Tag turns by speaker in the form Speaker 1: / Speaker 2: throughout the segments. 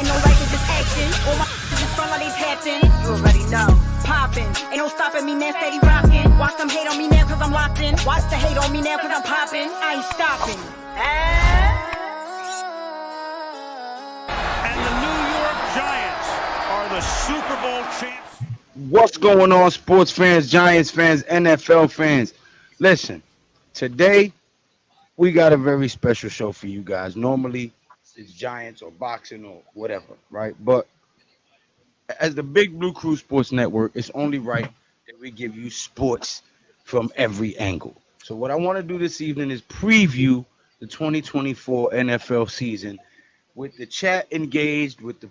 Speaker 1: Ain't no like, it's just action. All my just front like they tapping. You already know. Poppin'. Ain't no stopping me now, steady rockin'. Watch them hate on me now cause I'm locked in. Watch the hate on me now cause I'm poppin'. I ain't stopping.
Speaker 2: And the New York Giants are the Super Bowl champs.
Speaker 3: What's going on, sports fans, Giants fans, NFL fans? Listen, today we got a very special show for you guys. Normally, it's Giants or boxing or whatever, right? But as the Big Blue Crew Sports Network, it's only right that we give you sports from every angle. So what I want to do this evening is preview the 2024 NFL season with the chat engaged, with the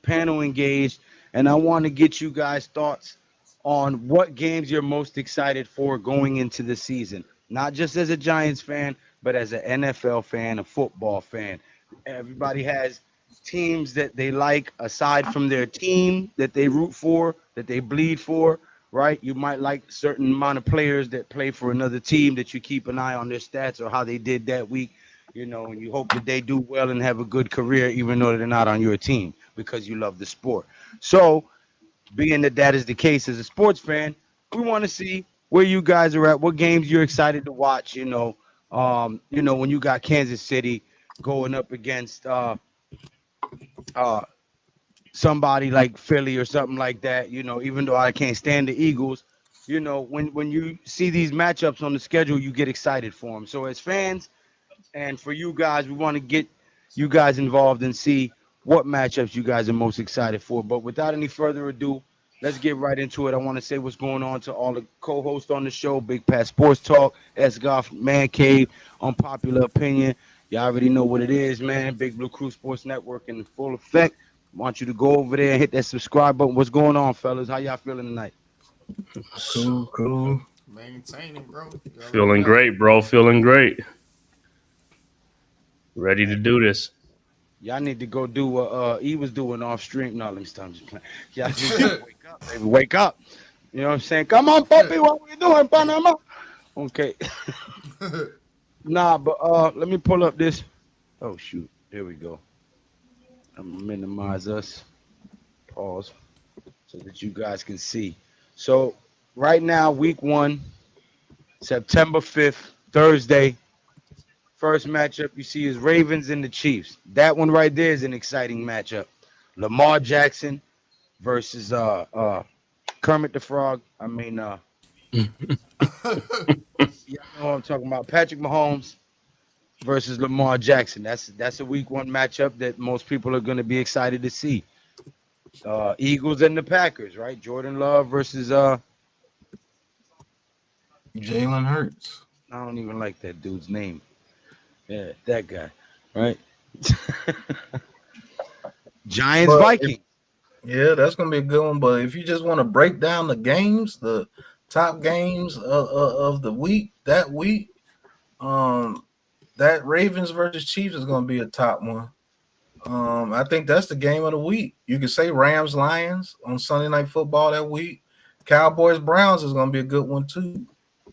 Speaker 3: panel engaged, and I want to get you guys' thoughts on what games you're most excited for going into the season. Not just as a Giants fan, but as an NFL fan, a football fan. Everybody has teams that they like aside from their team that they root for, that they bleed for, right? You might like a certain amount of players that play for another team that you keep an eye on their stats or how they did that week, you know, and you hope that they do well and have a good career even though they're not on your team because you love the sport. So, being that that is the case as a sports fan, we want to see where you guys are at, what games you're excited to watch, when you got Kansas City going up against somebody like Philly or something like that, even though I can't stand the Eagles, when you see these matchups on the schedule, you get excited for them. So as fans and for you guys, we want to get you guys involved and see what matchups you guys are most excited for. But without any further ado, let's get right into it. I want to say what's going on to all the co-hosts on the show, Big Pat Sports Talk, S. Goff, Man Cave, Unpopular Opinion. Y'all already know what it is, man. Big Blue Crew Sports Network in full effect. Want you to go over there and hit that subscribe button. What's going on, fellas? How y'all feeling tonight?
Speaker 4: Cool.
Speaker 5: Maintaining, bro.
Speaker 4: Feeling great, bro. Feeling great. Ready to do this.
Speaker 3: Y'all need to go do what he was doing off stream. No, let me stop. I'm just playing. Y'all just wake up, baby. Wake up. You know what I'm saying? Come on, puppy. What we doing, Panama? Okay. Nah, but let me pull up this. Oh shoot. There we go. I'm gonna minimize us. Pause. So that you guys can see. So right now, week 1, September 5th, Thursday. First matchup you see is Ravens and the Chiefs. That one right there is an exciting matchup. Lamar Jackson versus Kermit the Frog. I mean, y'all know what I'm talking about. Patrick Mahomes versus Lamar Jackson. That's a week 1 matchup that most people are going to be excited to see. Eagles and the Packers, right? Jordan Love versus
Speaker 5: Jalen Hurts.
Speaker 3: I don't even like that dude's name. Yeah, that guy, right? Giants, Vikings.
Speaker 5: Yeah, that's gonna be a good one. But if you just want to break down the games, the top games of the week, that Ravens versus Chiefs is gonna be a top one. I think that's the game of the week. You could say Rams Lions on Sunday Night Football that week. Cowboys Browns is gonna be a good one too.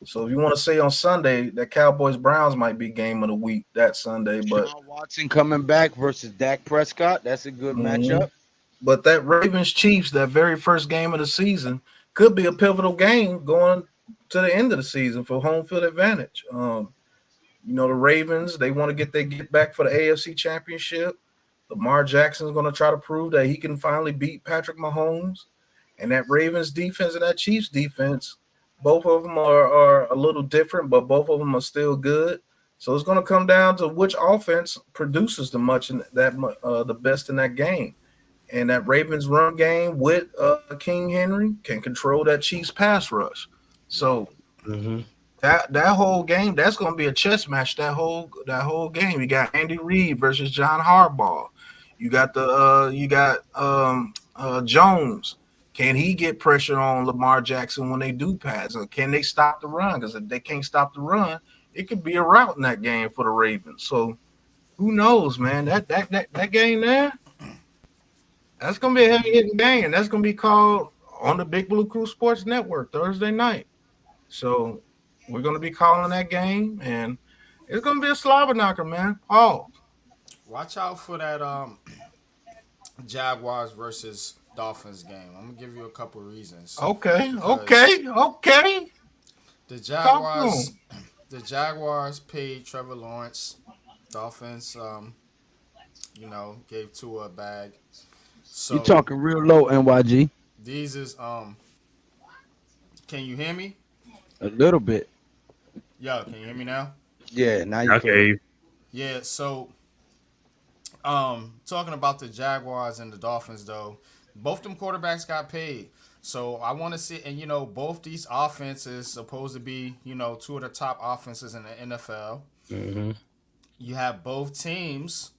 Speaker 5: So if you want to say on Sunday that Cowboys Browns might be game of the week that Sunday, but
Speaker 3: Sean Watson coming back versus Dak Prescott, that's a good matchup.
Speaker 5: But that Ravens Chiefs, that very first game of the season, could be a pivotal game going to the end of the season for home field advantage. The Ravens, they want to get back for the AFC Championship. Lamar Jackson is going to try to prove that he can finally beat Patrick Mahomes. And that Ravens defense and that Chiefs defense, both of them are a little different, but both of them are still good. So it's going to come down to which offense produces the best in that game. And that Ravens run game with King Henry can control that Chiefs pass rush. So that whole game, that's going to be a chess match. That whole game. You got Andy Reid versus John Harbaugh. You got Jones. Can he get pressure on Lamar Jackson when they do pass? Or can they stop the run? Because if they can't stop the run, it could be a rout in that game for the Ravens. So who knows, man? That game there, that's gonna be a heavy hitting game. That's gonna be called on the Big Blue Crew Sports Network Thursday night. So we're gonna be calling that game, and it's gonna be a slobber knocker, man. Oh,
Speaker 6: watch out for that Jaguars versus Dolphins game. I'm gonna give you a couple reasons.
Speaker 5: Okay.
Speaker 6: The
Speaker 5: Talk to
Speaker 6: Jaguars,
Speaker 5: 'em.
Speaker 6: the Jaguars paid Trevor Lawrence. Dolphins, gave Tua a bag.
Speaker 3: You
Speaker 6: So
Speaker 3: talking real low, NYG?
Speaker 6: these is Can you hear me?
Speaker 3: A little bit.
Speaker 6: Yo, can you hear me now?
Speaker 3: Yeah, now you can.
Speaker 4: Okay.
Speaker 6: Yeah. So talking about the Jaguars and the Dolphins though, both them quarterbacks got paid. So I want to see, and both these offenses supposed to be, two of the top offenses in the NFL.
Speaker 4: Mm-hmm.
Speaker 6: You have both teams,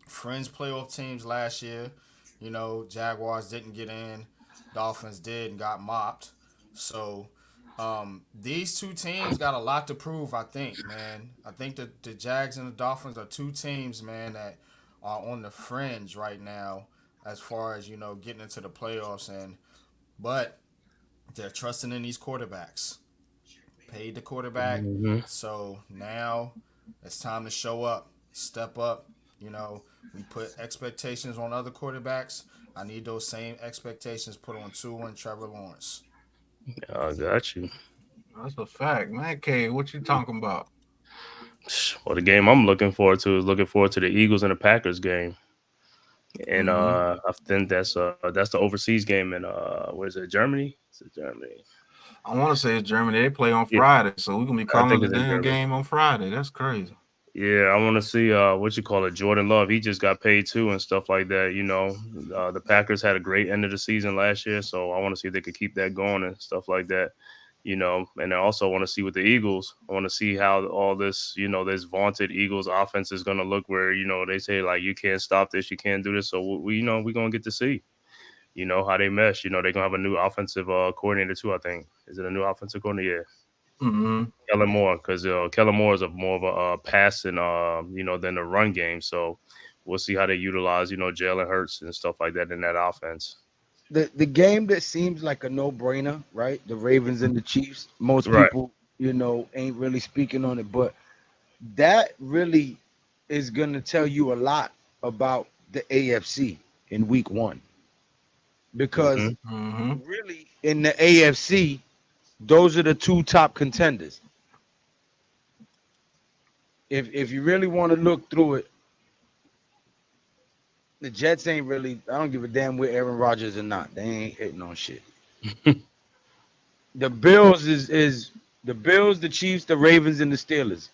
Speaker 6: Friends playoff teams last year. Jaguars didn't get in, Dolphins did and got mopped. So these two teams got a lot to prove, I think, man. I think that the Jags and the Dolphins are two teams, man, that are on the fringe right now as far as, getting into the playoffs. But they're trusting in these quarterbacks. Paid the quarterback.
Speaker 4: Mm-hmm.
Speaker 6: So now it's time to show up, step up. We put expectations on other quarterbacks. I need those same expectations put on Tua and Trevor Lawrence.
Speaker 4: I got you.
Speaker 5: That's a fact, man. K, what you talking about?
Speaker 4: Well, the game I'm looking forward to is the Eagles and the Packers game. And I think that's the overseas game in where is it, Germany? Is it Germany?
Speaker 5: I want to say it's Germany. They play on Friday, so we're gonna be calling the damn game on Friday. That's crazy.
Speaker 4: Yeah, I want to see Jordan Love. He just got paid too and stuff like that. The Packers had a great end of the season last year, so I want to see if they could keep that going and stuff like that. And I also want to see with the Eagles. I want to see how all this, this vaunted Eagles offense is going to look. Where they say like you can't stop this, you can't do this. So we're gonna get to see, how they mesh. They're gonna have a new offensive coordinator too. I think is it a new offensive coordinator? Yeah.
Speaker 5: Mm-hmm.
Speaker 4: Kellen Moore, because Kellen Moore is more of a passing, than the run game. So we'll see how they utilize, Jalen Hurts and stuff like that in that offense.
Speaker 3: The game that seems like a no-brainer, right? The Ravens and the Chiefs. Most
Speaker 4: Right.
Speaker 3: people, ain't really speaking on it, but that really is going to tell you a lot about the AFC in week 1. Because really in the AFC, those are the two top contenders. If you really want to look through it, the Jets ain't really. I don't give a damn where Aaron Rodgers or not. They ain't hitting on shit. The Bills is the Bills, the Chiefs, the Ravens, and the Steelers.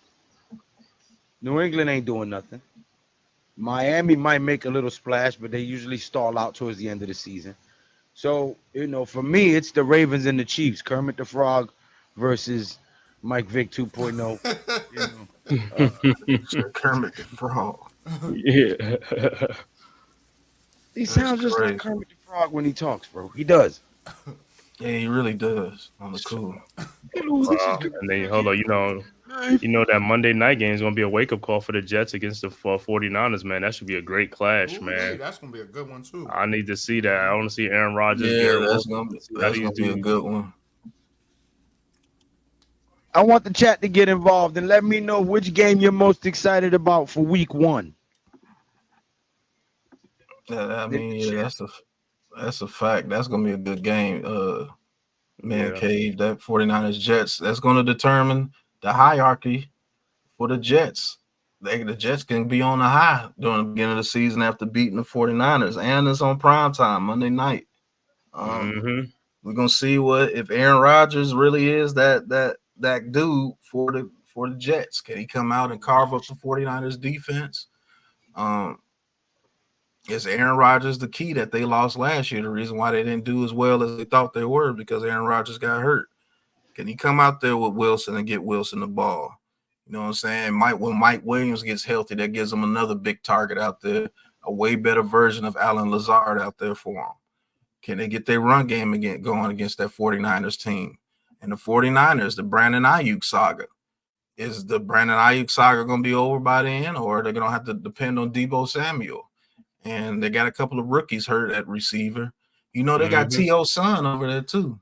Speaker 3: New England ain't doing nothing. Miami might make a little splash, but they usually stall out towards the end of the season. So, for me, it's the Ravens and the Chiefs. Kermit the Frog versus Mike Vick 2.0.
Speaker 5: Kermit the Frog.
Speaker 4: Yeah.
Speaker 3: He sounds just like Kermit the Frog when he talks, bro. He does.
Speaker 5: Yeah, he really does. On the cool.
Speaker 4: And then hold on, that Monday night game is gonna be a wake up call for the Jets against the 49ers, man. That should be a great clash, man.
Speaker 6: Hey, that's gonna be a good one too.
Speaker 4: I need to see that. I want to see Aaron Rodgers.
Speaker 5: Yeah, that's gonna be a good one.
Speaker 3: I want the chat to get involved and let me know which game you're most excited about for week 1.
Speaker 5: I mean, that's a fact. That's gonna be a good game. Cave, that 49ers Jets. That's gonna determine the hierarchy for the Jets. The Jets can be on the high during the beginning of the season after beating the 49ers, and it's on prime time Monday night. We're gonna see if Aaron Rodgers really is that dude for the Jets. Can he come out and carve up the 49ers defense? Is Aaron Rodgers the key that they lost last year? The reason why they didn't do as well as they thought they were because Aaron Rodgers got hurt. Can he come out there with Wilson and get Wilson the ball? You know what I'm saying? When Mike Williams gets healthy, that gives them another big target out there, a way better version of Alan Lazard out there for them. Can they get their run game again going against that 49ers team? And the 49ers, the Brandon Ayuk saga. Is the Brandon Ayuk saga going to be over by then, or are they going to have to depend on Deebo Samuel? And they got a couple of rookies hurt at receiver. They got T.O. Son over there too.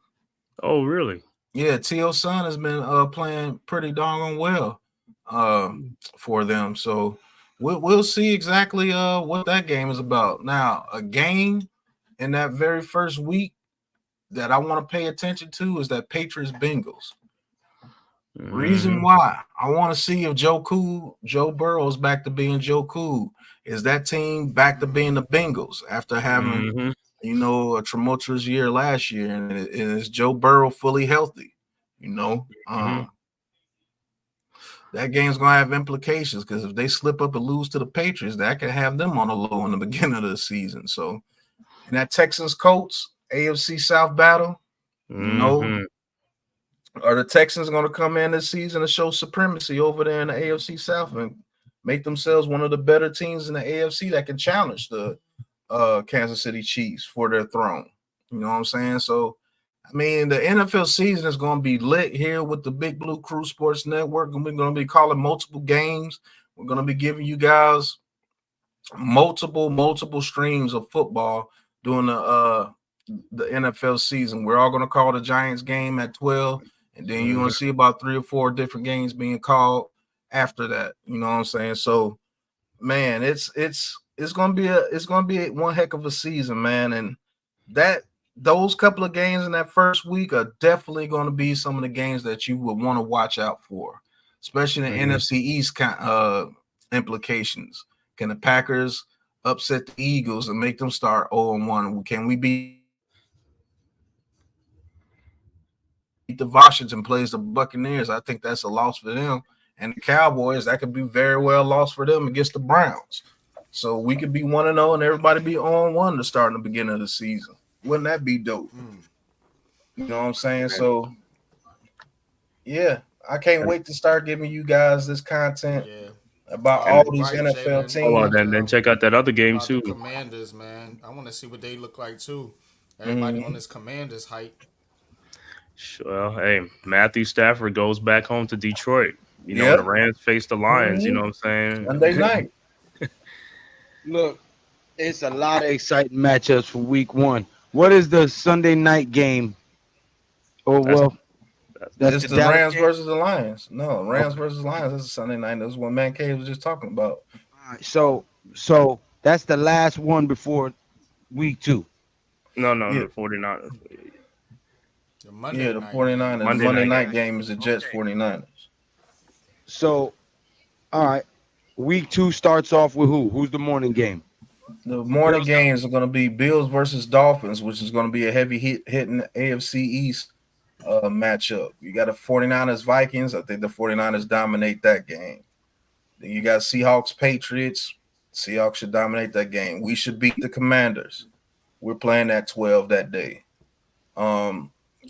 Speaker 4: Oh, really?
Speaker 5: Yeah, T.O. Son has been playing pretty doggone well for them. So we'll see exactly what that game is about. Now, a game in that very first week that I want to pay attention to is that Patriots Bengals. Reason why I want to see if Joe Burrow is back to being Joe Cool. Is that team back to being the Bengals after having a tumultuous year last year? And is Joe Burrow fully healthy? That game's gonna have implications because if they slip up and lose to the Patriots, that can have them on a low in the beginning of the season. So, in that Texans Colts AFC South battle, are the Texans going to come in this season and show supremacy over there in the AFC South and make themselves one of the better teams in the AFC that can challenge the Kansas City Chiefs for their throne? You know what I'm saying? So, I mean, the NFL season is going to be lit here with the Big Blue Crew Sports Network, and we're going to be calling multiple games. We're going to be giving you guys multiple streams of football during the NFL season. We're all going to call the Giants game at 12. And then you're gonna see about 3 or 4 different games being called after that. You know what I'm saying? So, man, it's gonna be one heck of a season, man. And those couple of games in that first week are definitely gonna be some of the games that you would want to watch out for, especially the NFC East implications. Can the Packers upset the Eagles and make them start 0-1? Can we be the Washington plays the Buccaneers? I think that's a loss for them. And the Cowboys, that could be very well a loss for them against the Browns. So we could be 1-0 and everybody be 0-1 to start in the beginning of the season. Wouldn't that be dope? You know what I'm saying? So, yeah, I can't wait to start giving you guys this content about all these NFL teams.
Speaker 4: Hold on, then check out that other game too.
Speaker 6: The Commanders, man. I want to see what they look like too. Everybody on this Commanders hype.
Speaker 4: Well, hey, Matthew Stafford goes back home to Detroit. The Rams face the Lions. You know what I'm saying?
Speaker 5: Monday night.
Speaker 3: Look, it's a lot of exciting matchups for week 1. What is the Sunday night game?
Speaker 5: That's the Rams versus the Lions. No, Rams versus Lions. That's a Sunday night. That's what Man Cave was just talking about.
Speaker 3: All right, so that's the last one before week 2.
Speaker 4: No, the 49ers.
Speaker 5: The 49ers. Monday night game is the Jets 49ers.
Speaker 3: So, all right. Week 2 starts off with who? Who's the morning game?
Speaker 5: The morning games are going to be Bills versus Dolphins, which is going to be a heavy hitting AFC East matchup. You got the 49ers Vikings. I think the 49ers dominate that game. Then you got Seahawks Patriots. Seahawks should dominate that game. We should beat the Commanders. We're playing at 12 that day.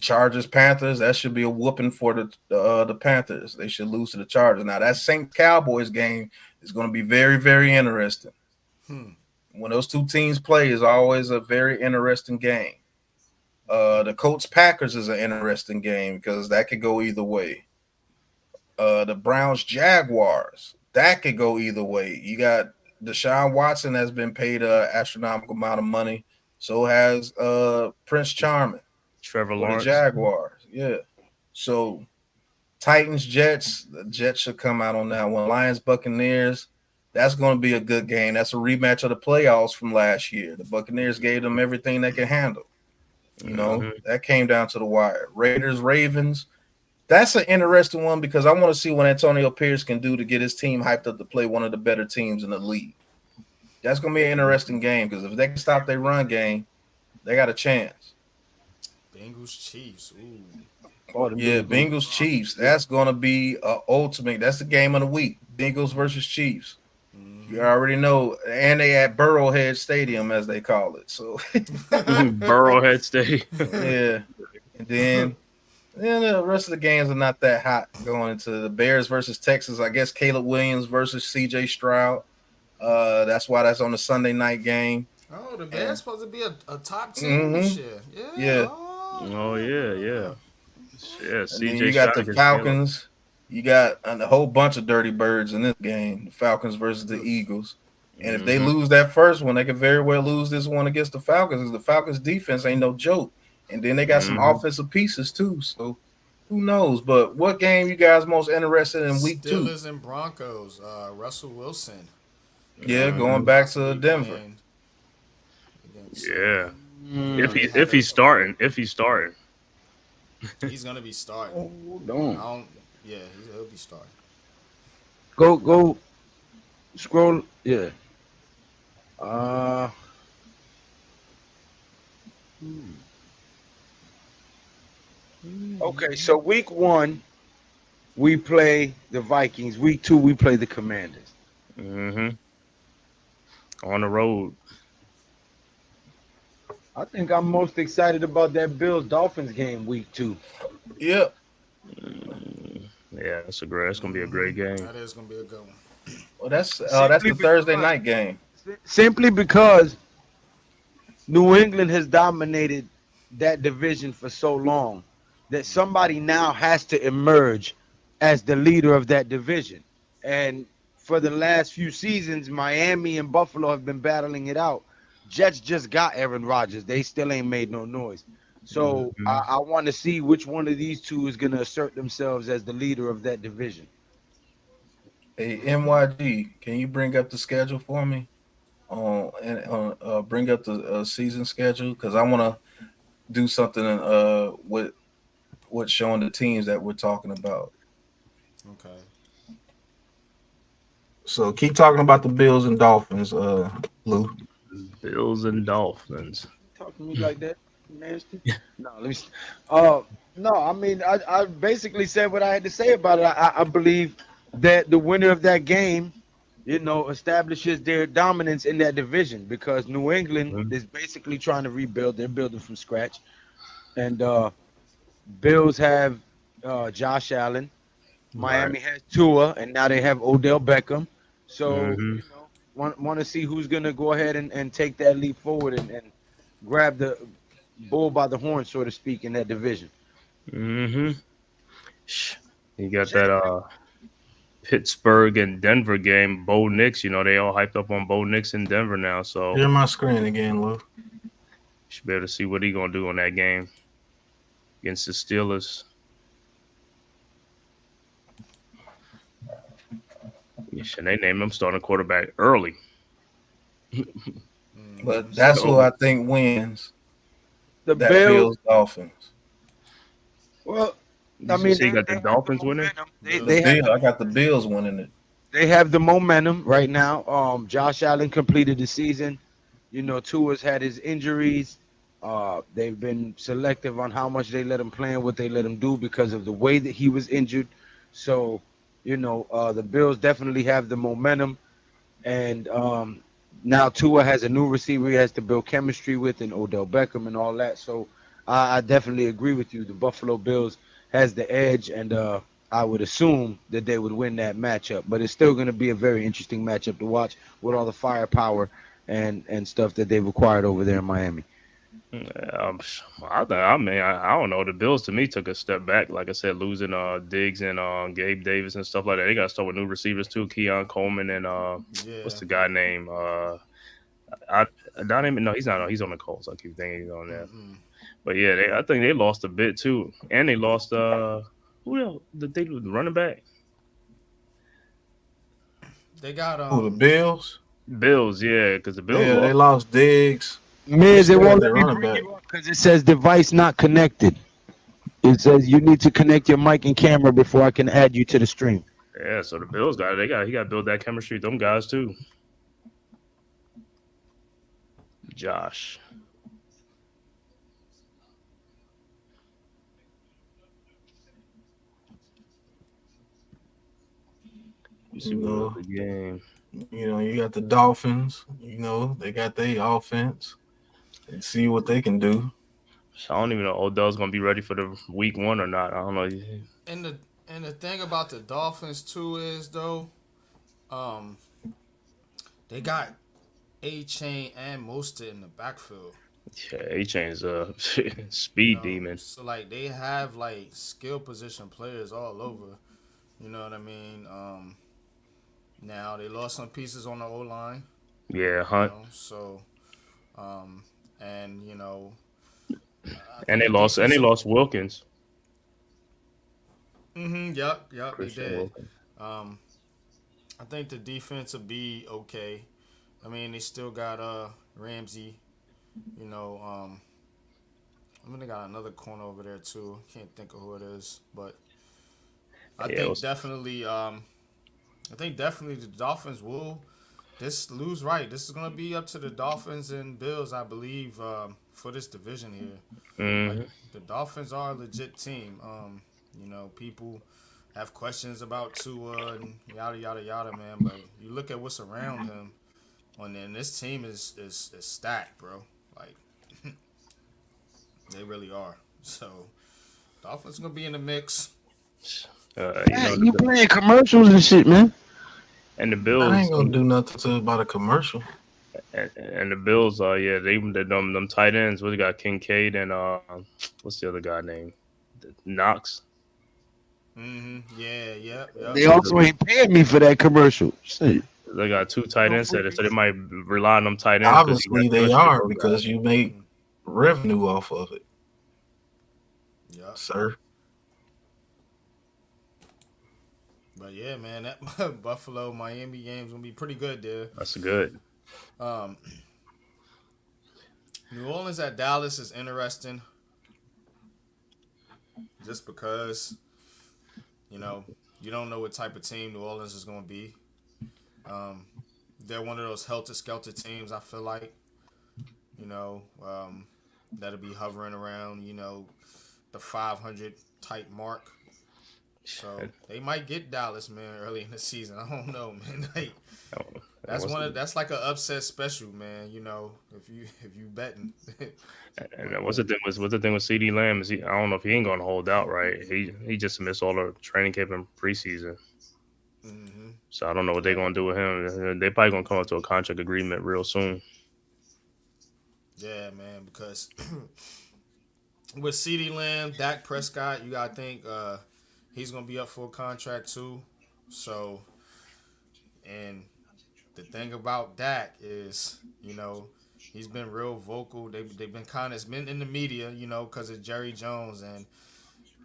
Speaker 5: Chargers Panthers, that should be a whooping for the Panthers. They should lose to the Chargers. Now that Saints Cowboys game is going to be very, very interesting. When those two teams play is always a very interesting game. The Colts Packers is an interesting game because that could go either way. The Browns Jaguars, that could go either way. You got Deshaun Watson has been paid an astronomical amount of money. So has Prince Charming.
Speaker 4: Trevor Lawrence.
Speaker 5: The Jaguars, yeah. So Titans, Jets, the Jets should come out on that one. Lions, Buccaneers, that's going to be a good game. That's a rematch of the playoffs from last year. The Buccaneers gave them everything they can handle. That came down to the wire. Raiders, Ravens, that's an interesting one because I want to see what Antonio Pierce can do to get his team hyped up to play one of the better teams in the league. That's going to be an interesting game because if they can stop their run game, they got a chance.
Speaker 6: Bengals Chiefs.
Speaker 5: Bengals Chiefs. That's going to be ultimate. That's the game of the week. Bengals versus Chiefs. You already know, and they at Burrowhead Stadium as they call it. So
Speaker 4: Burrowhead Stadium.
Speaker 5: Yeah, and then the rest of the games are not that hot going into the Bears versus Texans. I guess Caleb Williams versus C.J. Stroud. That's why that's on the Sunday night game.
Speaker 6: Oh, the Bears supposed to be a top team this year.
Speaker 5: Yeah.
Speaker 4: Oh yeah. CJ.
Speaker 5: You got the Falcons. You got a whole bunch of dirty birds in this game. The Falcons versus the Eagles. And if they lose that first one, they could very well lose this one against the Falcons. The Falcons defense ain't no joke. And then they got some offensive pieces too. So who knows? But what game you guys most interested in week 2?
Speaker 6: Steelers and Broncos. Russell Wilson.
Speaker 5: Yeah, going back to Denver.
Speaker 6: Against,
Speaker 4: Yeah.
Speaker 6: they
Speaker 4: If he's starting,
Speaker 6: he's gonna be starting.
Speaker 3: Hold
Speaker 6: I
Speaker 3: on.
Speaker 6: don't. Yeah, he'll be starting.
Speaker 3: Go scroll. Yeah. Uh. Okay, so week 1 we play the Vikings. Week 2 we play the Commanders.
Speaker 4: on the road.
Speaker 3: I think I'm most excited about that Bills Dolphins game week 2.
Speaker 5: Yep.
Speaker 4: Yeah, it's gonna be a great game.
Speaker 6: That is gonna be a good one.
Speaker 5: Well, that's
Speaker 3: Simply
Speaker 5: the Thursday
Speaker 3: because-
Speaker 5: night game.
Speaker 3: Simply because New England has dominated that division for so long that somebody now has to emerge as the leader of that division. And for the last few seasons, Miami and Buffalo have been battling it out. Jets just got Aaron Rodgers. They still ain't made no noise. So I want to see which one of these two is going to assert themselves as the leader of that division.
Speaker 5: Hey, NYG, can you bring up the schedule for me? And bring up the season schedule, because I want to do something with showing the teams that we're talking about.
Speaker 6: Okay.
Speaker 5: So keep talking about the Bills and Dolphins, Lou.
Speaker 4: Bills and Dolphins.
Speaker 3: Talk to me like that, nasty. No, let me. No, I mean, I basically said what I had to say about it. I believe that the winner of that game, establishes their dominance in that division, because New England is basically trying to rebuild. They're building from scratch, and Bills have Josh Allen. Miami has Tua, and now they have Odell Beckham. So want to see who's gonna go ahead and take that leap forward and grab the bull by the horn, so to speak, in that division.
Speaker 4: You got that Pittsburgh and Denver game. Bo Nix, they all hyped up on Bo Nix in Denver now. So
Speaker 5: Share my screen again, Lou.
Speaker 4: should be able to see what he gonna do in that game against the Steelers. And they named him starting quarterback early.
Speaker 5: But that's who I think wins.
Speaker 3: The
Speaker 5: That
Speaker 3: Bills,
Speaker 5: Dolphins.
Speaker 3: well, I mean,
Speaker 4: you got the Dolphins winning.
Speaker 5: I got the Bills winning it.
Speaker 3: They have the momentum right now. Josh Allen completed the season. Tua's had his injuries. They've been selective on how much they let him play and what they let him do because of the way that he was injured. So, the Bills definitely have the momentum. And now Tua has a new receiver he has to build chemistry with, and Odell Beckham and all that. So I definitely agree with you. The Buffalo Bills has the edge, and I would assume that they would win that matchup. But it's still going to be a very interesting matchup to watch with all the firepower and stuff that they've acquired over there in Miami.
Speaker 4: I don't know. The Bills to me took a step back. Like I said, losing Diggs and Gabe Davis and stuff like that. They got to start with new receivers too. Keon Coleman and what's the guy name? He's not. He's on the Colts. I keep thinking he's on there. But yeah, I think they lost a bit too, and they lost who else? The running back.
Speaker 6: They got
Speaker 5: the Bills.
Speaker 4: Bills, yeah, because the Bills.
Speaker 5: Yeah, they lost Diggs.
Speaker 3: Miz, it won't let me bring you up because it says device not connected. It says you need to connect your mic and camera before I can add you to the stream.
Speaker 4: Yeah, so the Bills got it. He got to build that chemistry with them guys too. Josh. The game.
Speaker 5: You got the Dolphins. They got their offense. And see what they can do.
Speaker 4: I don't even know Odell's gonna be ready for the week 1 or not. I don't know.
Speaker 6: And the thing about the Dolphins too is though, they got A-Chain and Mostert in the backfield.
Speaker 4: Yeah, A-Chain's a speed demon.
Speaker 6: So like they have like skill position players all over. You know what I mean? Now they lost some pieces on the O-line.
Speaker 4: Yeah, Hunt.
Speaker 6: So and
Speaker 4: and they lost Wilkins.
Speaker 6: Yep, they did. I think the defense will be okay. I mean, they still got Ramsey. You know, I mean they got another corner over there too. Can't think of who it is, but I
Speaker 4: Yeah, it
Speaker 6: think
Speaker 4: was,
Speaker 6: definitely, the Dolphins will. This lose right. This is gonna be up to the Dolphins and Bills, I believe, for this division here. Like
Speaker 4: mhm.
Speaker 6: the Dolphins are a legit team. You know, people have questions about Tua and yada yada yada, man. But you look at what's around him, and this team is stacked, bro. Like they really are. So Dolphins gonna be in the mix.
Speaker 4: You know,
Speaker 3: You playing commercials and shit, man.
Speaker 4: and the
Speaker 5: I
Speaker 4: Bills
Speaker 5: ain't gonna do nothing to about a commercial.
Speaker 4: and the Bills, yeah, them tight ends. We got Kincaid and what's the other guy name? Knox.
Speaker 6: Yeah. Yep.
Speaker 3: They also ain't paying me for that commercial. Shit.
Speaker 4: They got two tight ends, so they might rely on them tight ends.
Speaker 5: Obviously, they are because you make revenue off of it,
Speaker 6: Yep.
Speaker 5: sir.
Speaker 6: But yeah, man, that Buffalo Miami game's gonna be pretty good there.
Speaker 4: That's good.
Speaker 6: New Orleans at Dallas is interesting, just because you know you don't know what type of team New Orleans is gonna be. They're one of those helter-skelter teams. I feel like, you know, that'll be hovering around, you know, the 500 type mark. So they might get Dallas, man, early in the season. I don't know, man. That's like an upset special, man. You know, if you betting.
Speaker 4: And what's the thing with CD Lamb is I don't know if he ain't gonna hold out, right? He just missed all the training camp and preseason.
Speaker 6: Mm-hmm.
Speaker 4: So I don't know what they're gonna do with him. They probably gonna come up to a contract agreement real soon.
Speaker 6: Yeah, man, because with CD Lamb, Dak Prescott, you gotta think he's gonna be up for a contract too. So, and the thing about Dak is, you know, he's been real vocal. They've been it's been in the media, you know, because of Jerry Jones, and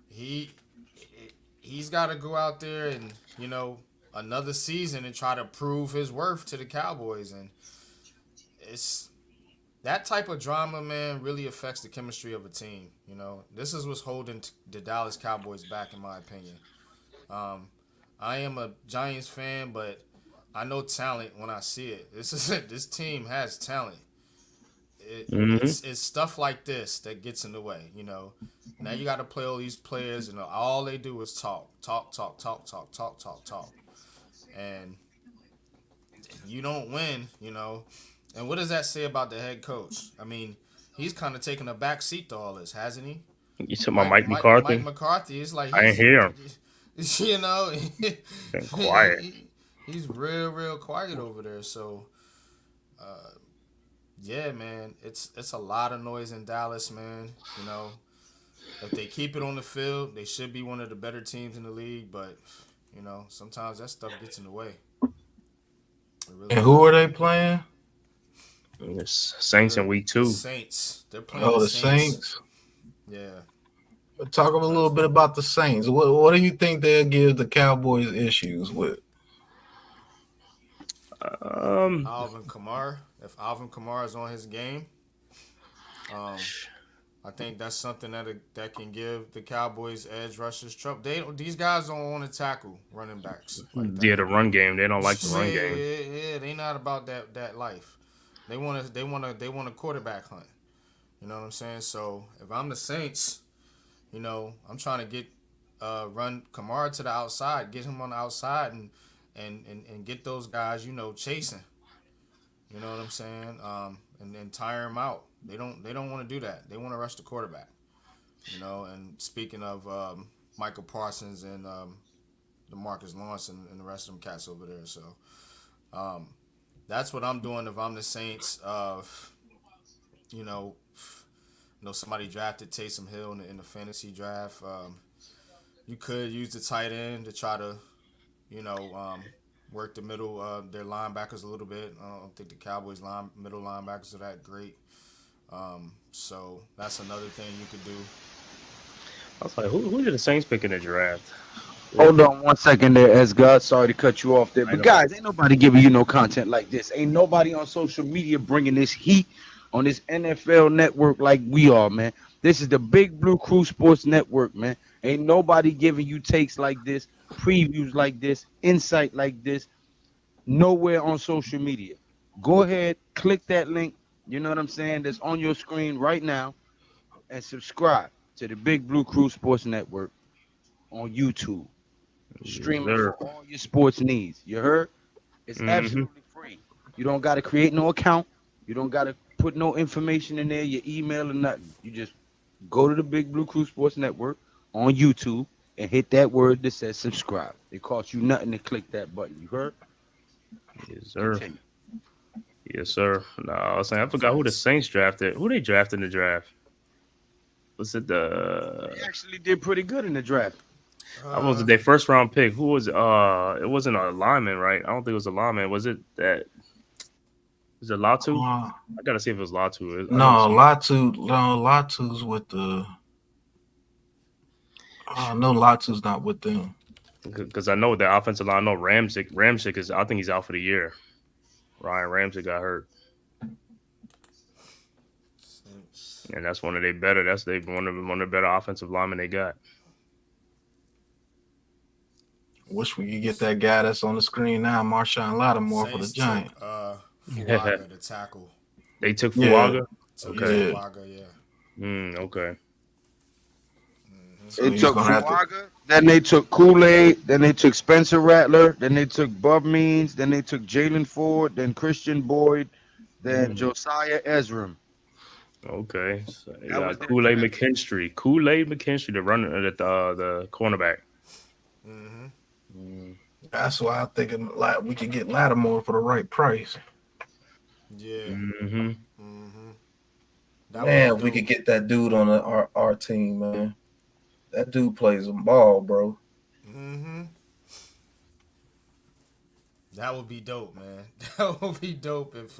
Speaker 6: he's got to go out there and, you know, another season and try to prove his worth to the Cowboys, and it's that type of drama, man, really affects the chemistry of a team. You know, this is what's holding the Dallas Cowboys back, in my opinion. I am a Giants fan, but I know talent when I see it. This team has talent. It's stuff like this that gets in the way. You know, now you got to play all these players, and all they do is talk, and you don't win. You know, and what does that say about the head coach? I mean, he's kind of taking a back seat to all this, hasn't he?
Speaker 4: You talking about Mike McCarthy?
Speaker 6: Mike McCarthy is like,
Speaker 4: I ain't hear him.
Speaker 6: You know,
Speaker 4: Been quiet.
Speaker 6: He's real quiet over there. So, yeah, man, it's a lot of noise in Dallas, man. You know, if they keep it on the field, they should be one of the better teams in the league. But you know, sometimes that stuff gets in the way.
Speaker 5: Really and who are they playing?
Speaker 4: It's Saints in week 2.
Speaker 6: Saints. They're playing
Speaker 5: the Saints.
Speaker 6: Yeah.
Speaker 5: Talk a little bit about the Saints. What do you think they'll give the Cowboys issues with?
Speaker 6: Alvin Kamara. If Alvin Kamara is on his game, I think that's something that can give the Cowboys edge rushers trouble. These guys don't want to tackle running backs. Like that.
Speaker 4: Yeah, the run game. They don't like the run game.
Speaker 6: Yeah, they not about that life. They want a quarterback hunt. You know what I'm saying? So if I'm the Saints, you know, I'm trying to get run Kamara to the outside, get him on the outside, and get those guys, you know, chasing. You know what I'm saying? And then tire them out. They don't want to do that. They want to rush the quarterback. You know. And speaking of Michael Parsons and DeMarcus Lawrence and the rest of them cats over there, so that's what I'm doing if I'm the Saints. You know, somebody drafted Taysom Hill in the fantasy draft. You could use the tight end to try to, you know, work the middle, their linebackers a little bit. I don't think the Cowboys middle linebackers are that great. So that's another thing you could do.
Speaker 4: I was like, who did the Saints pick in the draft?
Speaker 3: Hold on 1 second there, Esgar. Sorry to cut you off there.
Speaker 4: I
Speaker 3: But
Speaker 4: know.
Speaker 3: guys, ain't nobody giving you no content like this. Ain't nobody on social media bringing this heat on this NFL network like we are, man. This is the Big Blue Crew Sports Network, man. Ain't nobody giving you takes like this, previews like this, insight like this, nowhere on social media. Go ahead, click that link, you know what I'm saying, that's on your screen right now, and subscribe to the Big Blue Crew Sports Network on YouTube.
Speaker 4: Yes,
Speaker 3: Streaming
Speaker 4: sir.
Speaker 3: for all your sports needs. You heard? It's
Speaker 4: Mm-hmm.
Speaker 3: absolutely free. You don't got to create no account. You don't got to put no information in there, your email or nothing. You just go to the Big Blue Crew Sports Network on YouTube and hit that word that says subscribe. It costs you nothing to click that button. You heard?
Speaker 4: Yes, sir.
Speaker 3: Continue.
Speaker 4: Yes, sir. No, I was saying I forgot who the Saints drafted. Who they drafted in the draft? Was it the?
Speaker 3: They actually did pretty good in the draft.
Speaker 4: I was their first round pick. Who was? It wasn't a lineman, right? I don't think it was a lineman. Was it that? Was it Latu? I gotta see if it was Latu. I know
Speaker 5: Latu's with the. No, Latu's not with them.
Speaker 4: because I know the offensive line. I know Ramczyk is. I think he's out for the year. Ryan Ramczyk got hurt, and that's one of their better. That's one of the better offensive linemen they got.
Speaker 5: Wish we could get that guy that's on the screen now, Marshawn Lattimore, for the Giants.
Speaker 6: Fuaga, the tackle.
Speaker 4: They took Fuaga.
Speaker 6: So
Speaker 4: Okay.
Speaker 6: Fuaga, yeah.
Speaker 4: Okay.
Speaker 5: So
Speaker 3: They
Speaker 5: he's
Speaker 3: took
Speaker 5: gonna have to-
Speaker 3: Fuaga, then they took Kool-Aid, then they took Spencer Rattler, then they took Bub Means, then they took Jalen Ford, then Christian Boyd, then Josiah Ezram.
Speaker 4: Okay. So they
Speaker 3: That was
Speaker 4: got
Speaker 3: their
Speaker 4: Kool-Aid
Speaker 3: draft.
Speaker 4: McKinstry, the runner, the cornerback.
Speaker 5: That's why I think we could get Lattimore for the right price.
Speaker 6: Yeah.
Speaker 4: Mm-hmm.
Speaker 5: Man, if we could get that dude on our team, man. That dude plays a ball, bro.
Speaker 6: That would be dope, man. That would be dope if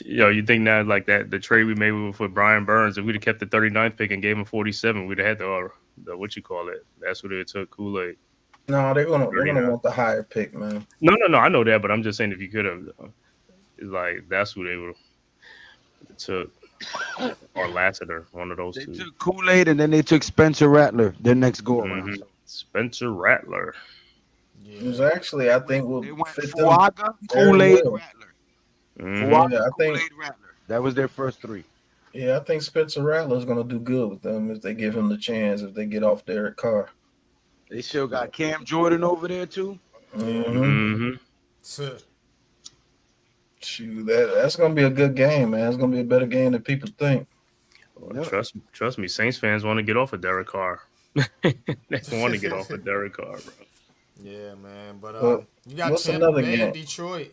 Speaker 4: Yo, you think now like that the trade we made with Brian Burns, if we'd have kept the 39th pick and gave him 47, we'd have had the what you call it? That's what it took. Kool-Aid.
Speaker 5: No, they're gonna
Speaker 4: 39.
Speaker 5: want the higher pick, man.
Speaker 4: No. I know that, but I'm just saying if you could have, it's like that's who they would have took or Lassiter, one of those
Speaker 3: They
Speaker 4: two.
Speaker 3: took Kool-Aid and then they took Spencer Rattler their next go around.
Speaker 4: Spencer Rattler.
Speaker 5: It was actually, I think, will
Speaker 3: They went
Speaker 5: fit them
Speaker 3: Fuaga,
Speaker 5: very
Speaker 3: Kool-Aid,
Speaker 5: well.
Speaker 3: Rattler.
Speaker 4: Mhm.
Speaker 3: Fuaga,
Speaker 5: Yeah, I think-
Speaker 3: Kool-Aid, Rattler. That was their first three.
Speaker 5: Yeah, I think Spencer Rattler's gonna do good with them if they give him the chance. If they get off Derek Carr.
Speaker 3: They still got Cam Jordan over there too.
Speaker 4: Mhm.
Speaker 5: Shoot, that's gonna be a good game, man. It's gonna be a better game than people think.
Speaker 4: Well, trust me, Saints fans want to get off of Derek Carr. They want to get off of Derek Carr, bro.
Speaker 6: Yeah, man. But
Speaker 5: Well,
Speaker 6: you got
Speaker 5: what's
Speaker 6: Tampa
Speaker 5: another
Speaker 6: Bay and
Speaker 5: game?
Speaker 6: Detroit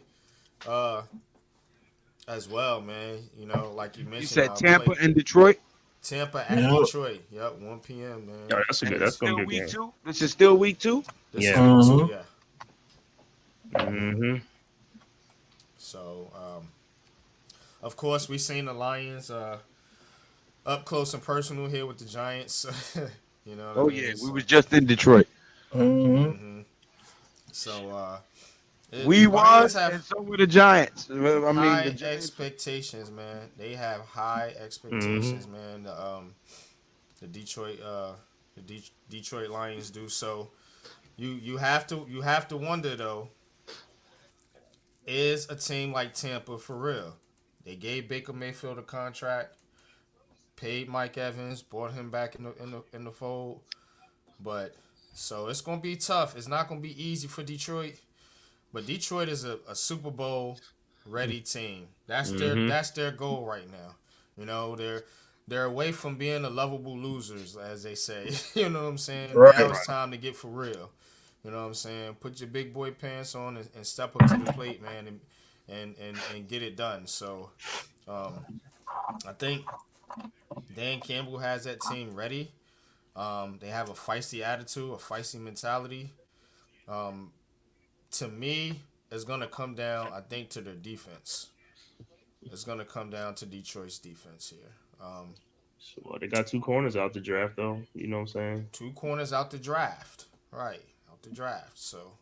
Speaker 6: as well, man. You know, like you mentioned.
Speaker 3: You said Tampa and Detroit.
Speaker 6: Tampa at
Speaker 5: Yeah.
Speaker 6: Detroit. Yep, 1 p.m., man.
Speaker 4: Yeah, that's gonna
Speaker 3: Still
Speaker 4: be a good
Speaker 3: week
Speaker 4: game.
Speaker 3: 2. This is still week 2.
Speaker 6: This
Speaker 4: Yeah.
Speaker 6: is week 2, yeah.
Speaker 4: Mm-hmm.
Speaker 6: So, of course, we seen the Lions up close and personal here with the Giants. You know what
Speaker 3: Oh
Speaker 6: I mean?
Speaker 3: yeah, we
Speaker 6: So-
Speaker 3: was just in Detroit.
Speaker 6: So,
Speaker 3: We
Speaker 6: the Lions
Speaker 3: was,
Speaker 6: have
Speaker 3: and so were the Giants. I mean,
Speaker 6: high
Speaker 3: the Giants.
Speaker 6: expectations, man. They have high expectations, man. The Detroit Lions do. So, you have to wonder though. Is a team like Tampa for real? They gave Baker Mayfield a contract, paid Mike Evans, brought him back in the fold, but so it's gonna be tough. It's not gonna be easy for Detroit, but Detroit is a Super Bowl ready team. That's their goal right now. You know, they're away from being the lovable losers, as they say. You know what I'm saying?
Speaker 5: Right.
Speaker 6: Now it's time to get for real. You know what I'm saying? Put your big boy pants on and step up to the plate, man, and get it done. So, I think Dan Campbell has that team ready. They have a feisty attitude, a feisty mentality. To me, it's gonna come down, I think, to their defense. It's gonna come down to Detroit's defense here.
Speaker 4: So they got 2 corners out the draft, though. You know what I'm saying?
Speaker 6: 2 corners out the draft, right? Out the draft. So,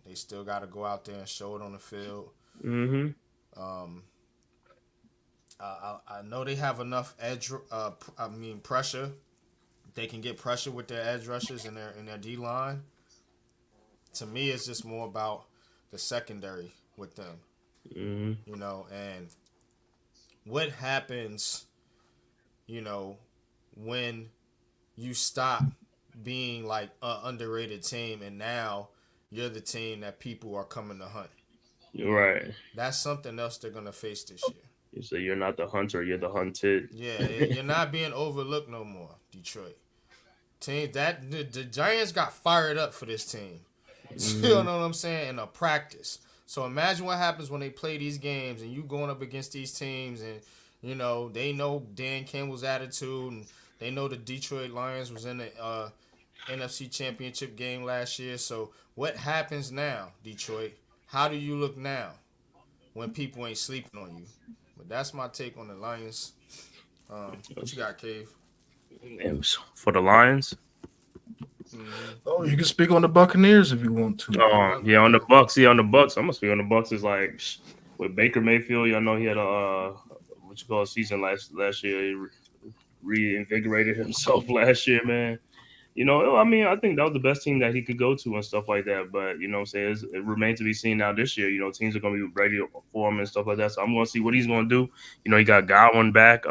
Speaker 6: they still got to go out there and show it on the field.
Speaker 4: Mm-hmm.
Speaker 6: I know they have enough pressure. They can get pressure with their edge rushers and their D line. To me, it's just more about the secondary with them.
Speaker 4: Mm-hmm.
Speaker 6: And what happens, when you stop being like an underrated team and now you're the team that people are coming to hunt.
Speaker 4: Right.
Speaker 6: That's something else they're gonna face this year.
Speaker 4: You say you're not the hunter, you're the hunted.
Speaker 6: Yeah, you're not being overlooked no more, Detroit. Team that the Giants got fired up for this team.
Speaker 4: Mm-hmm.
Speaker 6: You know what I'm saying? In a practice. So imagine what happens when they play these games and you going up against these teams and they know Dan Campbell's attitude and they know the Detroit Lions was in the NFC Championship game last year. So what happens now, Detroit? How do you look now when people ain't sleeping on you? But that's my take on the Lions. What you got, Cave?
Speaker 4: For the Lions?
Speaker 5: Oh, you can speak on the Buccaneers if you want to.
Speaker 4: Yeah, on the Bucks. Yeah, on the Bucks. I'm gonna speak on the Bucks. Is like with Baker Mayfield. Y'all know he had a season last year. He reinvigorated himself last year, man. I think that was the best team that he could go to and stuff like that. But I'm saying it remains to be seen now this year. Teams are gonna be ready for him and stuff like that. So I'm gonna see what he's gonna do. He got Godwin back,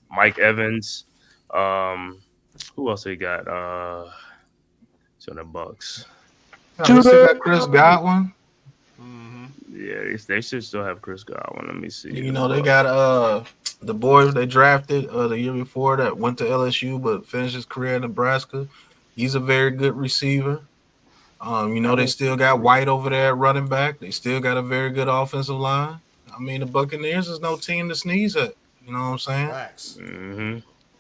Speaker 4: Mike Evans. Who else he got? It's on the Bucks.
Speaker 5: They still got Chris Godwin.
Speaker 4: Yeah, they should still have Chris Godwin. Let me see.
Speaker 5: They got the boy they drafted the year before that went to LSU but finished his career in Nebraska. He's a very good receiver. They still got White over there at running back. They still got a very good offensive line. The Buccaneers is no team to sneeze at. You know what I'm saying?
Speaker 6: Facts.
Speaker 4: Mm-hmm.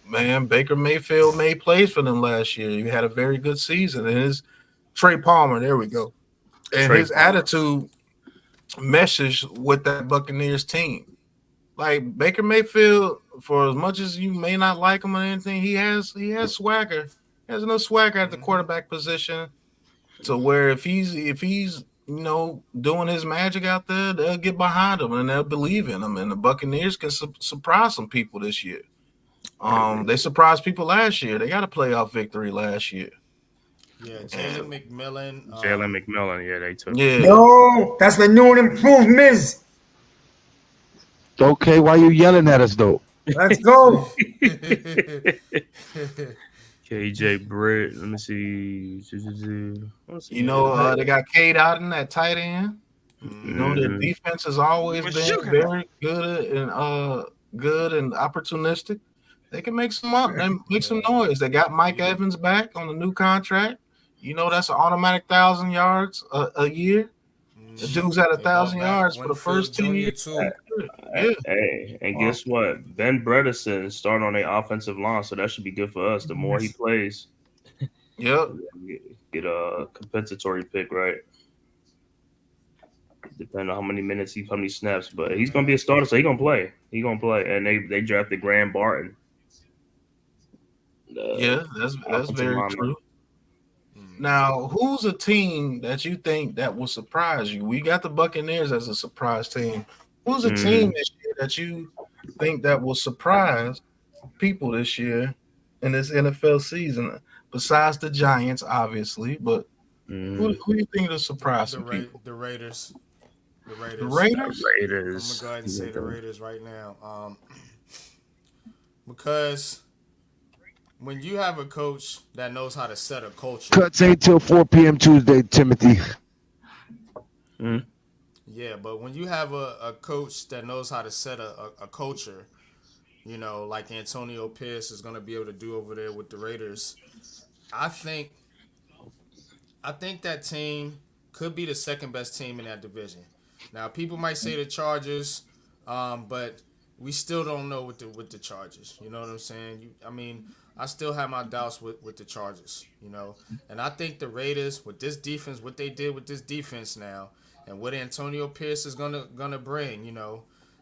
Speaker 5: Man, Baker Mayfield made plays for them last year. He had a very good season. And his Trey Palmer, there we go. And his attitude meshes with that Buccaneers team. Like Baker Mayfield, for as much as you may not like him or anything, he has swagger. He has enough swagger at the quarterback position to where if he's doing his magic out there, they'll get behind him and they'll believe in him. And the Buccaneers can surprise some people this year. They surprised people last year. They got a playoff victory last year.
Speaker 6: Yeah, Jalen McMillan.
Speaker 4: Yeah, they took.
Speaker 5: Yeah.
Speaker 7: Yo, that's the new and improved Miz.
Speaker 3: Okay, why you yelling at us though?
Speaker 7: Let's go.
Speaker 4: KJ Britt. Let me see.
Speaker 5: They got Cade Otten at tight end. Their defense has always been very good and opportunistic. They can make some noise. They got Mike Evans back on the new contract. That's an automatic 1,000 yards a year. The dude's at 1,000 yards for the first 10 years.
Speaker 4: Yeah. Hey, and guess what? Ben Bredesen is starting on the offensive line, so that should be good for us. The more he plays,
Speaker 5: yep,
Speaker 4: get a compensatory pick, right? Depending on how many minutes how many snaps, but he's gonna be a starter, so he's gonna play. And they drafted Graham Barton.
Speaker 5: That's very true. Now, who's a team that you think that will surprise you? We got the Buccaneers as a surprise team. Who's a team this year that you think that will surprise people this year in this NFL season? Besides the Giants, obviously, but who do you think will surprise people?
Speaker 6: The Raiders.
Speaker 5: The Raiders?
Speaker 6: I'm gonna go ahead and say the Raiders right now, because when you have a coach that knows how to set a culture,
Speaker 3: Cuts ain't till 4 p.m. Tuesday, Timothy.
Speaker 6: Yeah, but when you have a coach that knows how to set a culture, like Antonio Pierce is going to be able to do over there with the Raiders, I think that team could be the second best team in that division. Now, people might say the Chargers, but we still don't know with the Chargers. You know what I'm saying? I still have my doubts with the Chargers, And I think the Raiders, with this defense, what they did with this defense now, and what Antonio Pierce is gonna bring,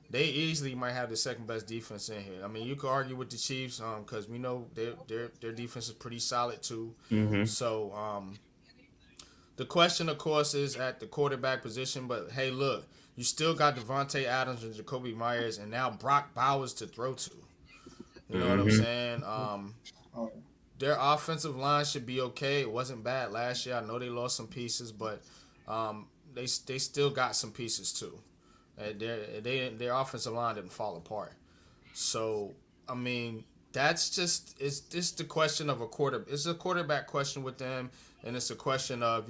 Speaker 6: they easily might have the second best defense in here. I mean, you could argue with the Chiefs because we know their defense is pretty solid too.
Speaker 4: Mm-hmm.
Speaker 6: So the question, of course, is at the quarterback position. But hey, look, you still got Devontae Adams and Jacoby Myers, and now Brock Bowers to throw to. You know what I'm saying? Their offensive line should be okay. It wasn't bad last year. I know they lost some pieces, but they still got some pieces too. Their offensive line didn't fall apart. So I mean, it's just the question of a quarter. It's a quarterback question with them, and it's a question of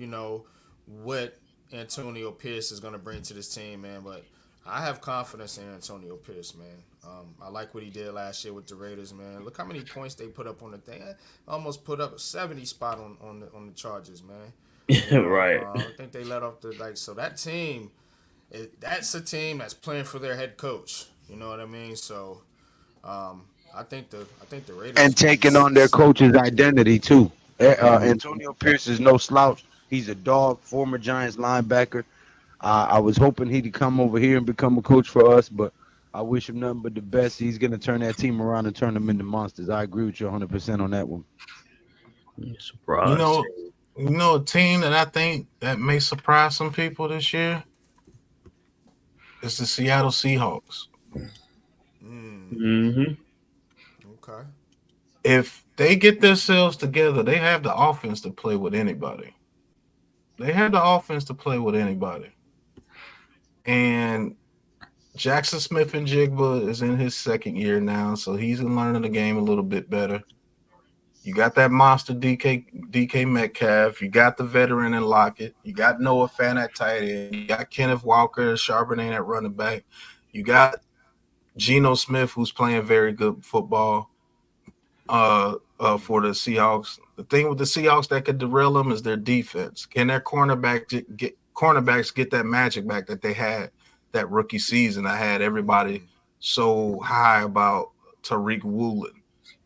Speaker 6: what Antonio Pierce is going to bring to this team, man. But I have confidence in Antonio Pierce, man. I like what he did last year with the Raiders, man. Look how many points they put up on the thing. Almost put up a 70 spot on the Chargers, man.
Speaker 4: Right.
Speaker 6: I think they let off so that team. That's a team that's playing for their head coach. You know what I mean? So, I think the Raiders
Speaker 3: And taking on their coach's identity too. Antonio Pierce is no slouch. He's a dog, former Giants linebacker. I was hoping he'd come over here and become a coach for us, but I wish him nothing but the best. He's going to turn that team around and turn them into monsters. I agree with you 100% on that one.
Speaker 4: Surprise.
Speaker 5: You know a team that I think that may surprise some people this year? It's the Seattle Seahawks.
Speaker 4: Mm-hmm.
Speaker 6: Okay.
Speaker 5: If they get themselves together, they have the offense to play with anybody. And Jackson Smith and Jigba is in his second year now, so he's learning the game a little bit better. You got that monster DK Metcalf. You got the veteran in Lockett. You got Noah Fant at tight end. You got Kenneth Walker and Charbonnet at running back. You got Geno Smith, who's playing very good football for the Seahawks. The thing with the Seahawks that could derail them is their defense. Can their cornerbacks get that magic back that they had that rookie season? I had everybody so high about Tariq Woolen.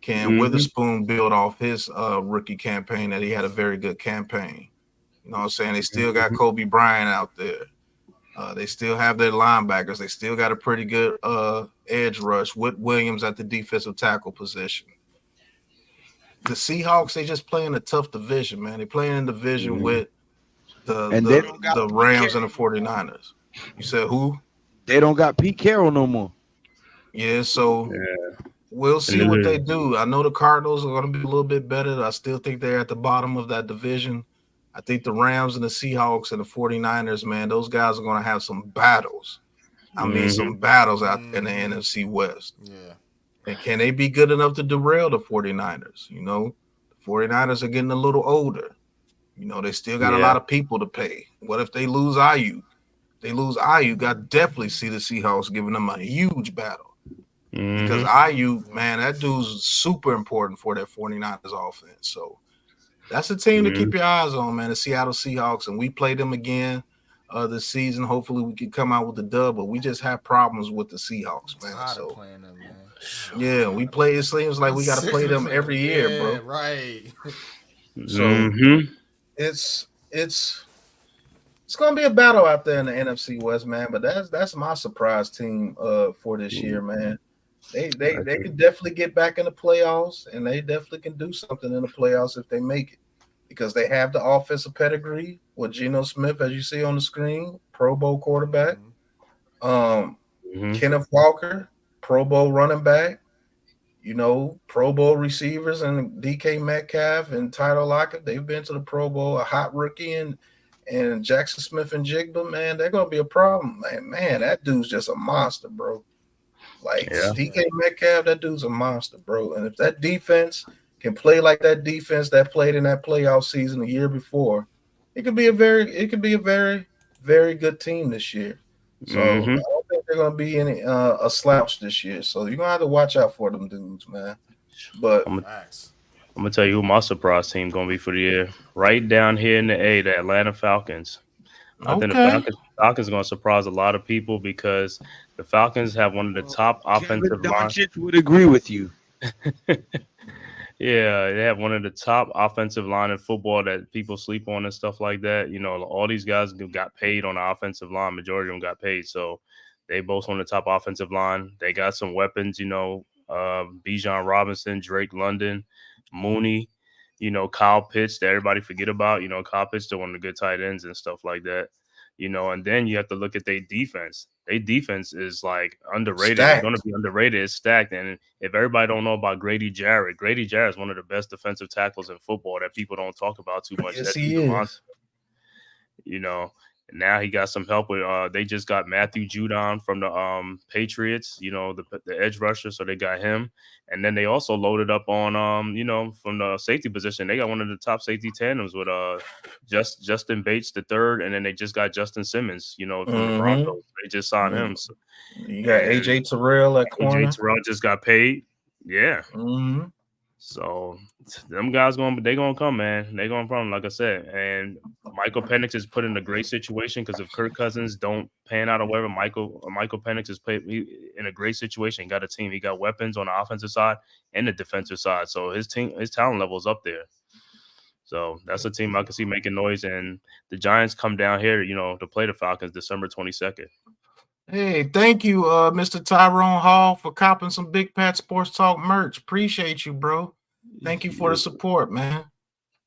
Speaker 5: Can Witherspoon build off his rookie campaign that he had a very good campaign? You know what I'm saying? They still got Kobe Bryant out there. They still have their linebackers. They still got a pretty good edge rush with Williams at the defensive tackle position. The Seahawks, they just play in a tough division, man. They play in a division with the Rams and the 49ers. You said who?
Speaker 3: They don't got Pete Carroll no more.
Speaker 5: Yeah, so we'll see what they do. I know the Cardinals are going to be a little bit better. I still think they're at the bottom of that division. I think the Rams and the Seahawks and the 49ers, man, those guys are going to have some battles. I mean, some battles out in the NFC West.
Speaker 6: Yeah.
Speaker 5: And can they be good enough to derail the 49ers? You know, the 49ers are getting a little older. You know, they still got a lot of people to pay. What if they lose Ayuk? They lose Ayuk, I definitely see the Seahawks giving them a huge battle. Because Ayuk, man, that dude's super important for that 49ers offense. So that's a team to keep your eyes on, man, the Seattle Seahawks. And we play them again this season. Hopefully we can come out with a dub, but we just have problems with the Seahawks, man. So
Speaker 6: playing them, man.
Speaker 5: yeah, we play. It seems like we got to play them every year, bro.
Speaker 6: Right.
Speaker 5: So it's gonna be a battle out there in the NFC West, man. But that's my surprise team for this year, man. They can definitely get back in the playoffs, and they definitely can do something in the playoffs if they make it, because they have the offensive pedigree with Geno Smith, as you see on the screen, Pro Bowl quarterback. Kenneth Walker, Pro Bowl running back. You know, Pro Bowl receivers and DK Metcalf and Tyler Lockett, they've been to the Pro Bowl. A hot rookie and Jackson Smith and Jigba, man, they're gonna be a problem, man. That dude's just a monster, bro. Like DK Metcalf, that dude's a monster, bro. And if that defense can play like that defense that played in that playoff season the year before, it could be a very, very good team this year. So I don't think they're gonna be any a slouch this year. So you're gonna have to watch out for them dudes, man. But
Speaker 4: I'm gonna tell you who my surprise team gonna be for the year. Right down here in the A, the Atlanta Falcons. I think the Falcons gonna surprise a lot of people because the Falcons have one of the top offensive lines.
Speaker 3: Would agree with you.
Speaker 4: Yeah, they have one of the top offensive line in football that people sleep on and stuff like that. You know, all these guys got paid on the offensive line. Majority of them got paid. So They both on the top offensive line. They got some weapons, Bijan Robinson, Drake London, Mooney, Kyle Pitts that everybody forget about. Kyle Pitts still one of the good tight ends and stuff like that. And then you have to look at their defense. Their defense is like underrated. It's going to be underrated. It's stacked. And if everybody don't know about Grady Jarrett is one of the best defensive tackles in football that people don't talk about too much.
Speaker 5: Yes, he is.
Speaker 4: And now he got some help with. They just got Matthew Judon from the Patriots. The edge rusher. So they got him, and then they also loaded up on from the safety position. They got one of the top safety tandems with Justin Bates the third, and then they just got Justin Simmons. From the Broncos. They just signed him. So,
Speaker 5: you got AJ Terrell at corner.
Speaker 4: AJ Terrell just got paid. Yeah.
Speaker 5: Mm-hmm.
Speaker 4: So them guys they gonna come, man. They gonna come, like I said. And Michael Penix is put in a great situation because if Kirk Cousins don't pan out or whatever, Michael Penix is in a great situation. He got a team. He got weapons on the offensive side and the defensive side. So his talent level is up there. So that's a team I can see making noise. And the Giants come down here, to play the Falcons December 22nd.
Speaker 5: Hey, thank you, Mr. Tyrone Hall, for copping some Big Pat Sports Talk merch. Appreciate you, bro. Thank you for the support, man.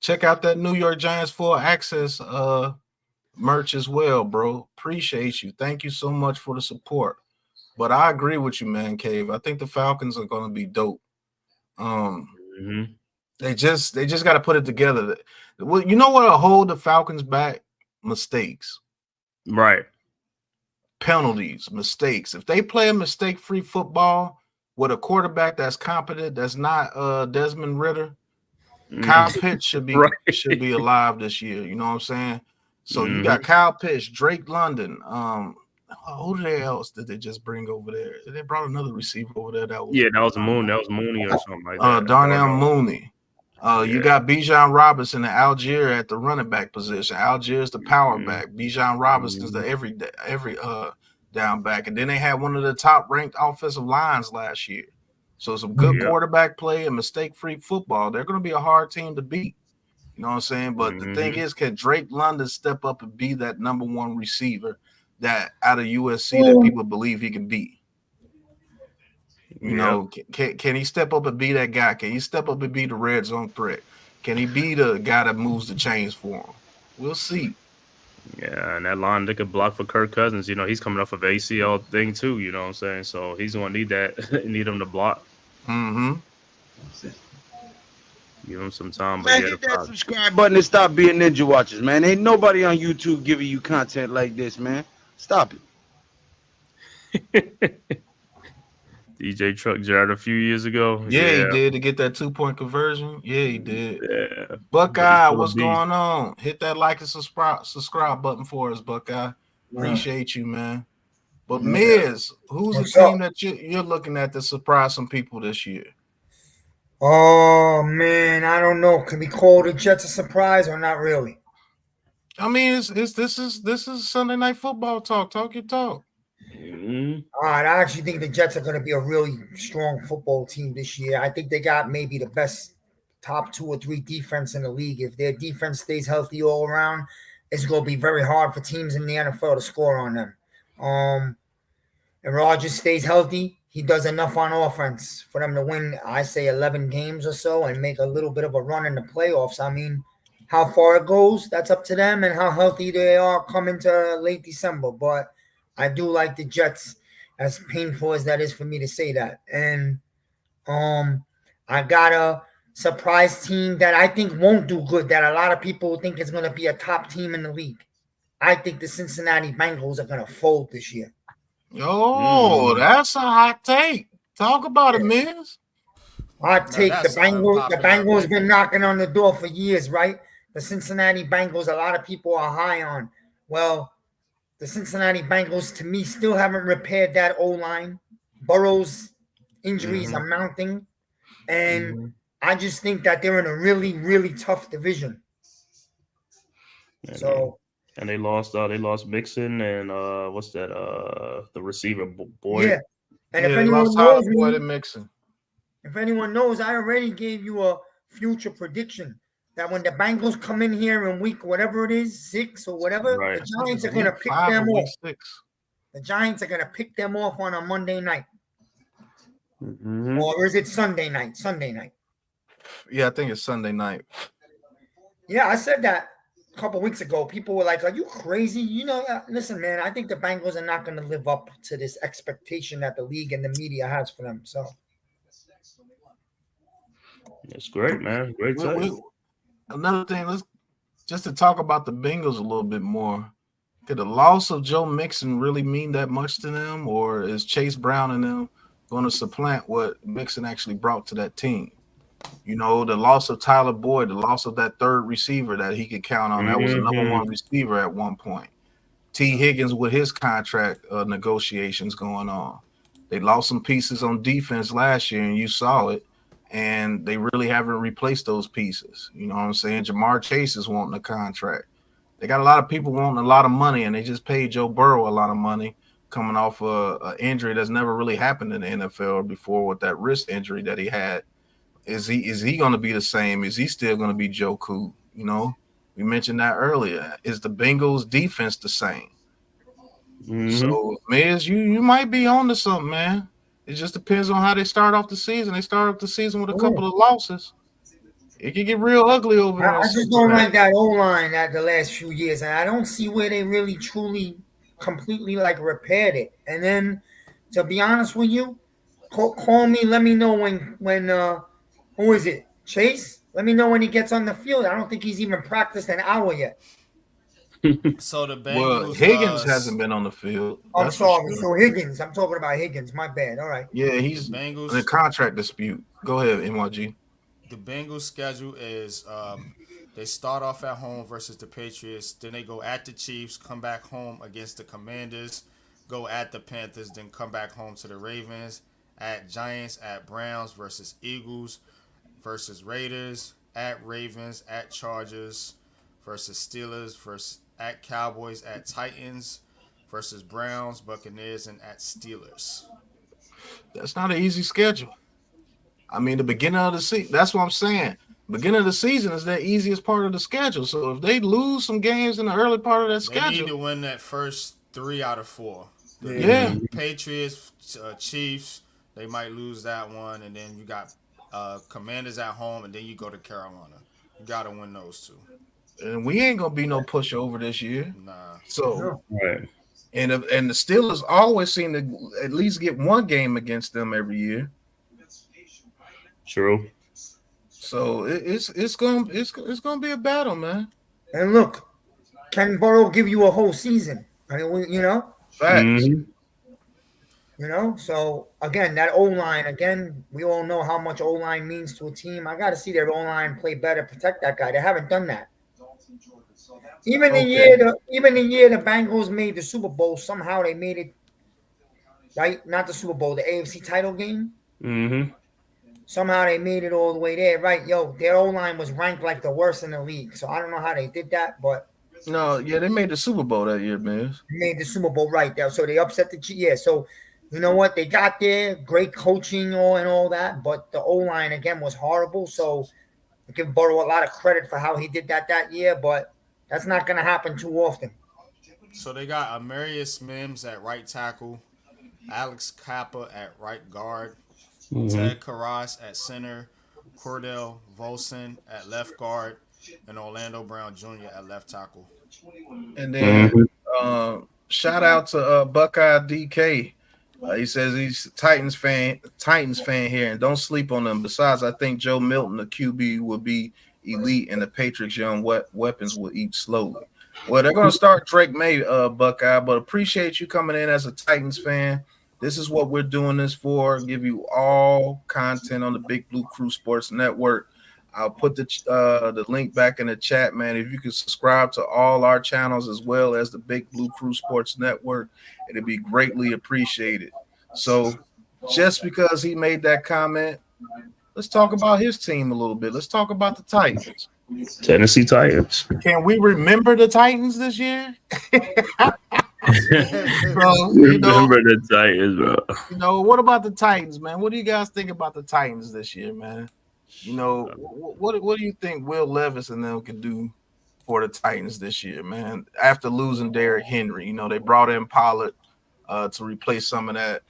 Speaker 5: Check out that New York Giants full access merch as well, bro. Appreciate you. Thank you so much for the support. But I agree with you, man, Cave. I think the Falcons are going to be dope. They just got to put it together. Well, you know what'll hold the Falcons back? Mistakes.
Speaker 4: Right.
Speaker 5: Penalties, mistakes. If they play a mistake-free football with a quarterback that's competent, that's not Desmond Ridder, Kyle Pitts should be alive this year. You know what I'm saying? So you got Kyle Pitts, Drake London. Who else did they just bring over there? They brought another receiver over there. That was
Speaker 4: Mooney or something like that.
Speaker 5: Darnell Mooney. You got Bijan Robinson and Algier at the running back position. Algier is the power back. Bijan Robinson's the every down back. And then they had one of the top ranked offensive lines last year. So some good quarterback play and mistake-free football. They're going to be a hard team to beat. You know what I'm saying? But the thing is, can Drake London step up and be that number one receiver that out of USC that people believe he can be? You know, can he step up and be that guy? Can he step up and be the red zone threat? Can he be the guy that moves the chains for him? We'll see.
Speaker 4: Yeah, and that line they could block for Kirk Cousins. He's coming off of ACL thing too. You know what I'm saying? So he's going to need that. Need him to block. Give him some time. But
Speaker 3: Man, hit that subscribe button and stop being ninja watchers, man. Ain't nobody on YouTube giving you content like this, man. Stop
Speaker 4: it. DJ Truck Jared a few years ago.
Speaker 5: Yeah, he did to get that 2-point conversion. Yeah, he did. Yeah. Buckeye, what's going on? Hit that like and subscribe button for us, Buckeye. Appreciate you, man. But Miz, who's the team that you're looking at to surprise some people this year?
Speaker 7: Oh man, I don't know. Can we call the Jets a surprise or not really?
Speaker 5: I mean, this is Sunday Night Football talk. Talk your talk.
Speaker 7: I actually think the Jets are going to be a really strong football team this year. I think they got maybe the best top 2 or 3 defense in the league. If their defense stays healthy all around, it's going to be very hard for teams in the NFL to score on them. And Rodgers stays healthy. He does enough on offense for them to win, I say, 11 games or so and make a little bit of a run in the playoffs. I mean, how far it goes, that's up to them and how healthy they are coming to late December. But I do like the Jets, as painful as that is for me to say that. And I got a surprise team that I think won't do good, that a lot of people think is going to be a top team in the league. I think the Cincinnati Bengals are going to fold this year.
Speaker 5: Oh, that's a hot take. Talk about it, Miz.
Speaker 7: Hot take. The Bengals been knocking on the door for years, right? The Cincinnati Bengals, a lot of people are high on. Well, the Cincinnati Bengals, to me, still haven't repaired that O-line. Burrow's injuries are mounting. And I just think that they're in a really, really tough division.
Speaker 4: And they lost Mixon and what's that? The receiver Boyd.
Speaker 7: Yeah. And if anyone knows, I already gave you a future prediction that when the Bengals come in here in week whatever it is, 6 or whatever, the Giants are going to pick them off. The The Giants are going to pick them off on a Monday night.
Speaker 4: Mm-hmm.
Speaker 7: Or is it Sunday night? Sunday night.
Speaker 5: Yeah, I think it's Sunday night.
Speaker 7: Yeah, I said that a couple weeks ago. People were like, "Are you crazy?" Listen, man, I think the Bengals are not going to live up to this expectation that the league and the media has for them. So
Speaker 4: It's great, man. Great take.
Speaker 5: Another thing, let's just to talk about the Bengals a little bit more. Could the loss of Joe Mixon really mean that much to them, or is Chase Brown and them going to supplant what Mixon actually brought to that team? The loss of Tyler Boyd, the loss of that third receiver that he could count on. That was the number one receiver at one point. T. Higgins with his contract negotiations going on. They lost some pieces on defense last year, and you saw it. And they really haven't replaced those pieces. You know what I'm saying? Jamar Chase is wanting a contract. They got a lot of people wanting a lot of money, and they just paid Joe Burrow a lot of money coming off an injury that's never really happened in the NFL before with that wrist injury that he had. Is he going to be the same? Is he still going to be Joe Cool? We mentioned that earlier. Is the Bengals defense the same? Mm-hmm. So, Miz, you might be on to something, man. It just depends on how they start off the season. They start off the season with a couple of losses. It can get real ugly over there.
Speaker 7: I just don't like that O-line at the last few years, and I don't see where they really truly completely repaired it. And then, to be honest with you, call me. Let me know when who is it? Chase? Let me know when he gets on the field. I don't think he's even practiced an hour yet.
Speaker 6: So the Bengals.
Speaker 5: Well, Higgins hasn't been on the field.
Speaker 7: I'm sorry. Sure. So Higgins. I'm talking about Higgins. My bad. All right.
Speaker 5: Yeah, he's in a contract dispute. Go ahead, NYG.
Speaker 6: The Bengals' schedule is they start off at home versus the Patriots. Then they go at the Chiefs, come back home against the Commanders, go at the Panthers, then come back home to the Ravens, at Giants, at Browns versus Eagles versus Raiders, at Ravens, at Chargers versus Steelers versus at Cowboys, at Titans versus Browns, Buccaneers, and at Steelers.
Speaker 5: That's not an easy schedule. I mean, the beginning of the season, that's what I'm saying. Beginning of the season is the easiest part of the schedule. So if they lose some games in the early part of that schedule,
Speaker 6: they need to win that first 3 out of 4.
Speaker 5: Yeah.
Speaker 6: Patriots, Chiefs, they might lose that one, and then you got Commanders at home, and then you go to Carolina. You got to win those 2.
Speaker 5: And we ain't gonna be no pushover this year.
Speaker 6: Nah.
Speaker 5: So,
Speaker 4: right.
Speaker 5: And the Steelers always seem to at least get one game against them every year.
Speaker 4: True.
Speaker 5: So it's gonna be a battle, man.
Speaker 7: And look, can Burrow give you a whole season? I mean,
Speaker 5: Facts.
Speaker 7: Mm-hmm. So again, that O-line, again, we all know how much O-line means to a team. I got to see their O-line play better, protect that guy. They haven't done that. Even the year the Bengals made the Super Bowl, somehow they made it, right? Not the Super Bowl, the AFC title game.
Speaker 4: Mm-hmm.
Speaker 7: Somehow they made it all the way there, right? Their O-line was ranked like the worst in the league. So I don't know how they did that, but
Speaker 5: no, yeah, they made the Super Bowl that year, man.
Speaker 7: They made the Super Bowl right there. So they upset the Chiefs. Yeah, so you know what? They got there, great coaching and all that, but the O-line again was horrible. So I give Burrow a lot of credit for how he did that year, but that's not going to happen too often.
Speaker 6: So they got Amarius Mims at right tackle, Alex Kappa at right guard, Ted Karras at center, Cordell Volson at left guard, and Orlando Brown Jr. at left tackle.
Speaker 5: And then shout out to Buckeye DK. He says he's a Titans fan here, and don't sleep on them. Besides, I think Joe Milton, the QB, will be elite, and the Patriots' young weapons will eat slowly. Well, they're going to start Drake May, Buckeye, but appreciate you coming in as a Titans fan. This is what we're doing this for. Give you all content on the Big Blue Crew Sports Network. I'll put the link back in the chat, man. If you can subscribe to all our channels as well as the Big Blue Crew Sports Network, it'd be greatly appreciated. So just because he made that comment, let's talk about his team a little bit. Let's talk about the Titans.
Speaker 4: Tennessee Titans.
Speaker 5: Can we remember the Titans this year? Bro,
Speaker 4: remember the Titans, bro.
Speaker 5: What about the Titans, man? What do you guys think about the Titans this year, man? What do you think Will Levis and them could do for the Titans this year, man? After losing Derrick Henry, they brought in Pollard. to replace some of that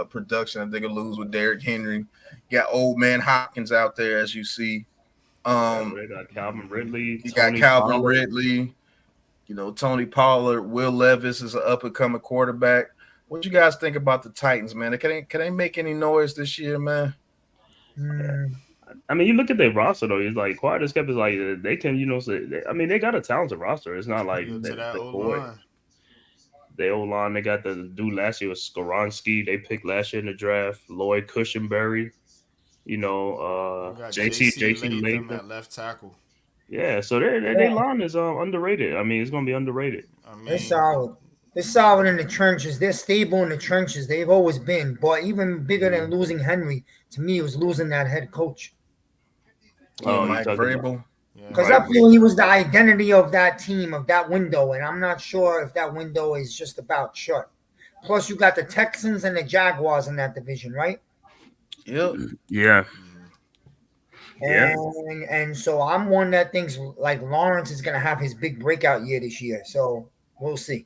Speaker 5: production that they're gonna lose with Derrick Henry. You got old man Hopkins out there, as you see.
Speaker 4: They got Calvin Ridley.
Speaker 5: You
Speaker 4: Tony
Speaker 5: got Calvin
Speaker 4: Pollard.
Speaker 5: Ridley. You know, Tony Pollard, Will Levis is an up-and-coming quarterback. What you guys think about the Titans, man? Can they make any noise this year, man?
Speaker 4: I mean, you look at their roster though. It's like quiet as kept is like they can, I mean, they got a talented roster. It's not like
Speaker 6: To that
Speaker 4: the
Speaker 6: O-line.
Speaker 4: They O-line, they got the dude last year was Skoronski. They picked last year in the draft. Lloyd Cushenberry.
Speaker 6: We got
Speaker 4: JC
Speaker 6: Latham at left tackle.
Speaker 4: Yeah, so their line is underrated. I mean, it's gonna be underrated.
Speaker 7: They're solid. They're solid in the trenches. They're stable in the trenches. They've always been. But even bigger than losing Henry, to me, was losing that head coach.
Speaker 5: Mike Vrabel.
Speaker 7: Because I feel he was the identity of that team, of that window, and I'm not sure if that window is just about shut. Plus, you got the Texans and the Jaguars in that division, right?
Speaker 5: Yep.
Speaker 4: Yeah.
Speaker 7: And so I'm one that thinks like Lawrence is going to have his big breakout year this year. So we'll see.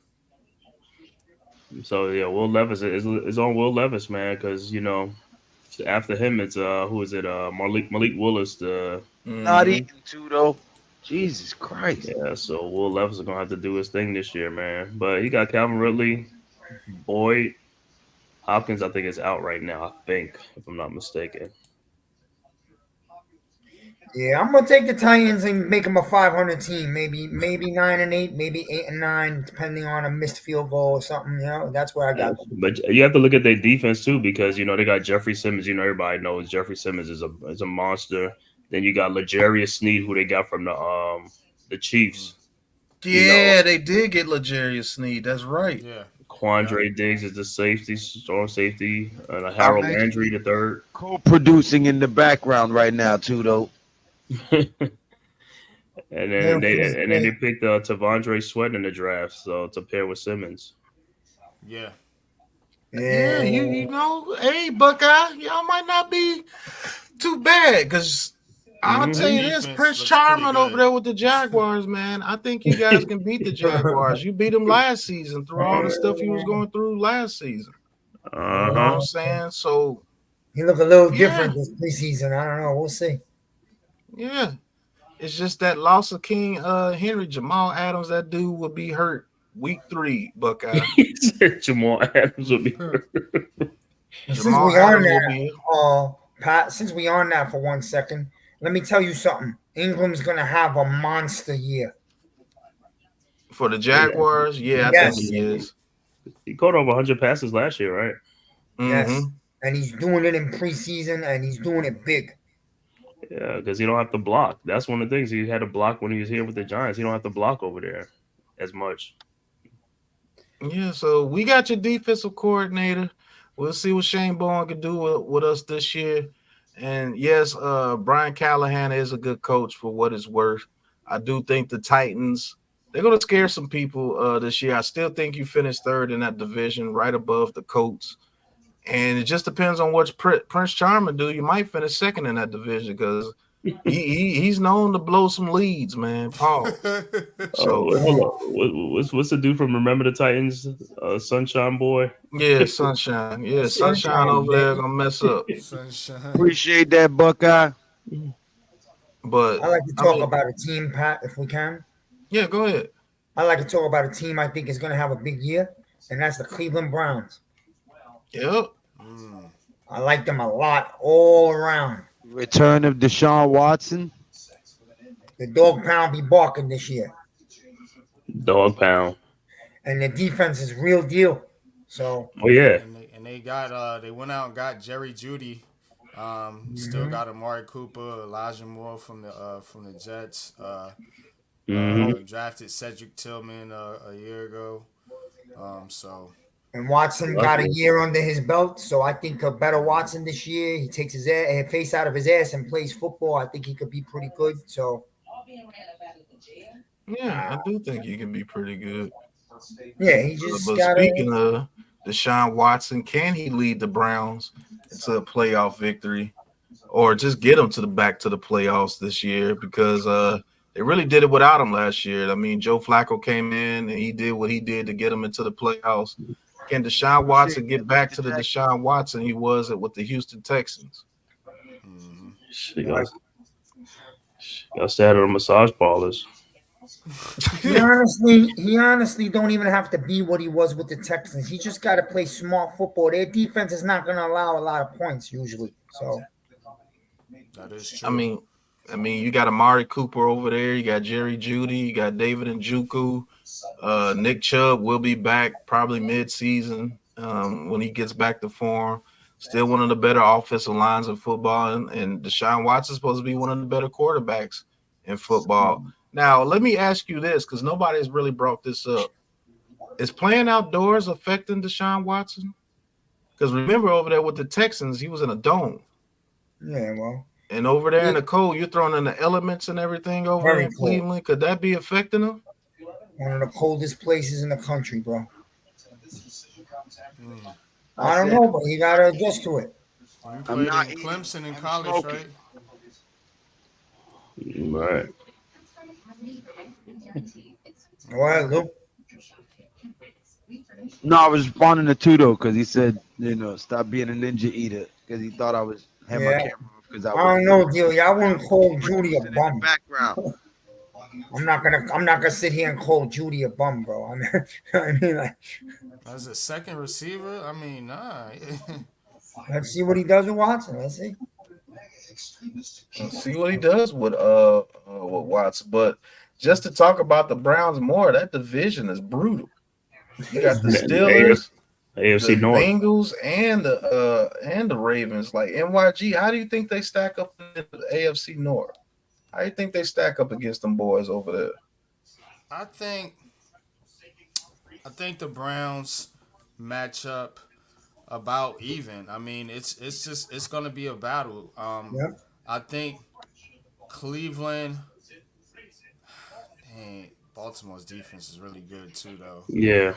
Speaker 4: So yeah, Will Levis is on Will Levis, man, because after him it's who is it? Malik Willis.
Speaker 3: Not even two though. Jesus Christ.
Speaker 4: Yeah, so Will Levis is gonna have to do his thing this year, man. But he got Calvin Ridley, Boyd, Hopkins. I think is out right now. I think, if I'm not mistaken.
Speaker 7: Yeah, I'm gonna take the Titans and make them a 500 team. Maybe 9-8, maybe 8-9, depending on a missed field goal or something. That's where I got them.
Speaker 4: But you have to look at their defense too, because they got Jeffrey Simmons. Everybody knows Jeffrey Simmons is a monster. Then you got L'Jarius Sneed, who they got from the Chiefs.
Speaker 5: Yeah, they did get L'Jarius Sneed. That's right.
Speaker 6: Yeah.
Speaker 4: Quandre Diggs is the strong safety, and Harold Landry the third.
Speaker 3: Co-producing in the background right now too, though.
Speaker 4: and then they picked Tavondre Sweat in the draft, so to pair with Simmons.
Speaker 6: Yeah.
Speaker 5: Yeah, hey Buckeye, y'all might not be too bad because I'll tell you this, Prince Charming over there with the Jaguars, man. I think you guys can beat the Jaguars. You beat them last season through all the stuff he was going through last season. You know what I'm saying? So
Speaker 7: he looked a little different this preseason. I don't know. We'll see.
Speaker 5: Yeah, it's just that loss of King Henry, Jamal Adams. That dude will be hurt week 3. Buckeye.
Speaker 4: Jamal Adams will be hurt.
Speaker 7: Since we on that for 1 second, let me tell you something. Ingram's gonna have a monster year
Speaker 5: for the Jaguars. Yeah, I think he is.
Speaker 4: He caught over 100 passes last year, right?
Speaker 7: Yes, and he's doing it in preseason, and he's doing it big.
Speaker 4: Yeah, because he don't have to block. That's one of the things he had to block when he was here with the Giants. He don't have to block over there as much.
Speaker 5: Yeah, so we got your defensive coordinator. We'll see what Shane Bowen can do with us this year. And yes, Brian Callahan is a good coach for what it's worth. I do think the Titans, they're going to scare some people this year. I still think you finished third in that division, right above the Colts. And it just depends on what Prince Charming do. You might finish second in that division because he's known to blow some leads, man. Paul.
Speaker 4: So hold on. What's the dude from Remember the Titans? Sunshine Boy.
Speaker 5: Yeah, Sunshine. Yeah, Sunshine over there gonna mess up.
Speaker 6: Sunshine.
Speaker 3: Appreciate that, Buckeye.
Speaker 5: But
Speaker 7: I like to talk about a team, Pat, if we can.
Speaker 5: Yeah, go ahead.
Speaker 7: I like to talk about a team I think is going to have a big year, and that's the Cleveland Browns.
Speaker 5: Yep.
Speaker 7: I like them a lot all around.
Speaker 3: Return of Deshaun Watson.
Speaker 7: The dog pound be barking this year.
Speaker 4: Dog pound.
Speaker 7: And the defense is real deal. So.
Speaker 4: Oh yeah.
Speaker 6: And they got they went out and got Jerry Jeudy. Still got Amari Cooper, Elijah Moore from the Jets. Drafted Cedric Tillman a year ago.
Speaker 7: And Watson got a year under his belt, so I think a better Watson this year. He takes his face out of his ass and plays football. I think he could be pretty good. So,
Speaker 5: yeah, I do think he can be pretty good.
Speaker 7: Yeah, he just got.
Speaker 5: Speaking of Deshaun Watson, can he lead the Browns into a playoff victory, or just get them back to the playoffs this year? Because they really did it without him last year. I mean, Joe Flacco came in and he did what he did to get them into the playoffs. Can Deshaun Watson get back to the Deshaun Watson he was with the Houston Texans?
Speaker 4: She got started on massage parlors.
Speaker 7: He honestly don't even have to be what he was with the Texans. He just got to play smart football. Their defense is not going to allow a lot of points usually. So
Speaker 6: that is true.
Speaker 5: I mean, you got Amari Cooper over there. You got Jerry Jeudy. You got David Njoku. Nick Chubb will be back probably mid-season when he gets back to form. Still one of the better offensive lines in football, and Deshaun Watson's supposed to be one of the better quarterbacks in football. Now, let me ask you this, because nobody has really brought this up. Is playing outdoors affecting Deshaun Watson? Because remember, over there with the Texans, he was in a dome.
Speaker 7: Yeah, well.
Speaker 5: And over there in the cold, you're throwing in the elements and everything over there in Cleveland. Could that be affecting him?
Speaker 7: One of the coldest places in the country, bro. I don't know, but you got to adjust to it.
Speaker 6: You played in Clemson in college, right?
Speaker 4: Right.
Speaker 7: Go ahead, Lou.
Speaker 3: No, I was responding to Tudo because he said, stop being a ninja eater because he thought I was had my camera off because I
Speaker 7: don't know, Deal. I wouldn't call Judy a bum.
Speaker 3: Background.
Speaker 7: I'm not gonna sit here and call Judy a bum, bro. I mean, like,
Speaker 6: as a second receiver, I mean, nah.
Speaker 7: Let's see what he does with Watson. Let's see.
Speaker 5: Let's see what he does with Watson. But just to talk about the Browns more, that division is brutal. You got the Steelers,
Speaker 4: AFC
Speaker 5: the
Speaker 4: North,
Speaker 5: Bengals, and the Ravens. Like NYG, how do you think they stack up in the AFC North? How do you think they stack up against them boys over there?
Speaker 6: I think the Browns match up about even. I mean, it's going to be a battle. I think Cleveland. Dang, Baltimore's defense is really good too, though.
Speaker 4: Yeah.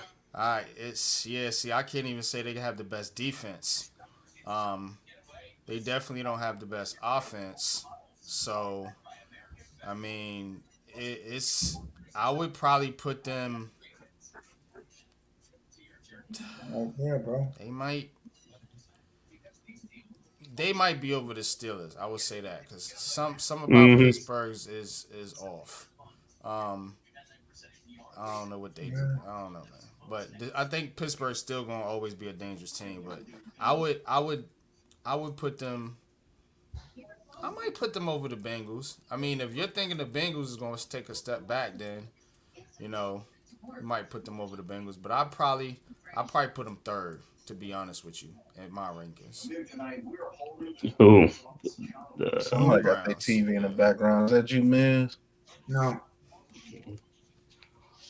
Speaker 6: See, I can't even say they have the best defense. They definitely don't have the best offense. So, I mean, I would probably put them.
Speaker 7: Yeah, bro.
Speaker 6: They might be over the Steelers. I would say that because some about Pittsburgh's is off. I don't know what they do. I don't know, man. But I think Pittsburgh's still going to always be a dangerous team. But I would put them. I might put them over the Bengals. I mean, if you're thinking the Bengals is going to take a step back, then you might put them over the Bengals. But I'll probably put them third, to be honest with you, in my rankings.
Speaker 4: Ooh.
Speaker 5: Somebody got their TV in the background. Is that you, Miz?
Speaker 7: No.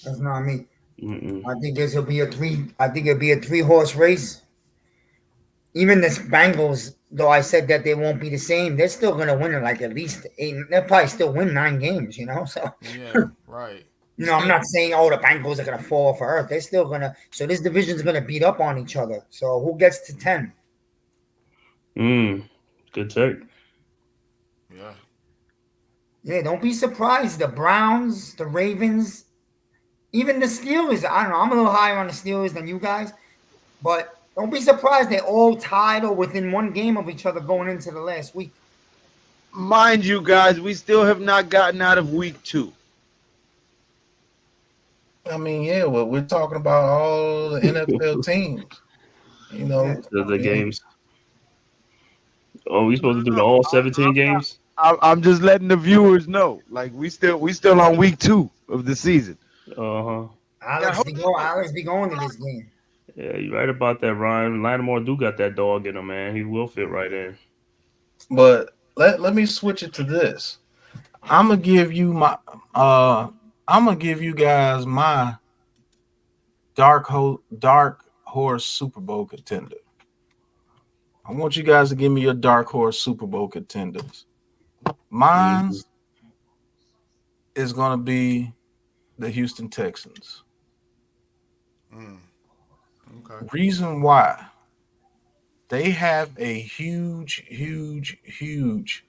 Speaker 7: That's not me.
Speaker 4: Mm-mm.
Speaker 7: I think it'll be a 3-horse race. Even this Bengals, though I said that they won't be the same, they're still gonna win like at least 8. They'll probably still win 9 games, So
Speaker 6: yeah, right.
Speaker 7: I'm not saying the Bengals are gonna fall off earth. They're still gonna. So this division's gonna beat up on each other. So who gets to 10?
Speaker 4: Good take.
Speaker 6: Yeah.
Speaker 7: Yeah, don't be surprised. The Browns, the Ravens, even the Steelers. I don't know. I'm a little higher on the Steelers than you guys, but don't be surprised they're all tied or within 1 game of each other going into the last week.
Speaker 3: Mind you, guys, we still have not gotten out of week 2.
Speaker 5: I mean, yeah, well, we're talking about all the NFL teams.
Speaker 4: The games. Oh, we supposed to do all 17 games?
Speaker 3: I'm just letting the viewers know. Like we still on week 2 of the season.
Speaker 7: Alex be going to this game.
Speaker 4: Yeah, you're right about that, Ryan. Lattimore do got that dog in him, man. He will fit right in.
Speaker 5: But let me switch it to this. I'm gonna give you guys my dark horse Super Bowl contender. I want you guys to give me your dark horse Super Bowl contenders. Mine is gonna be the Houston Texans.
Speaker 6: Okay.
Speaker 5: Reason why: they have a huge, huge, huge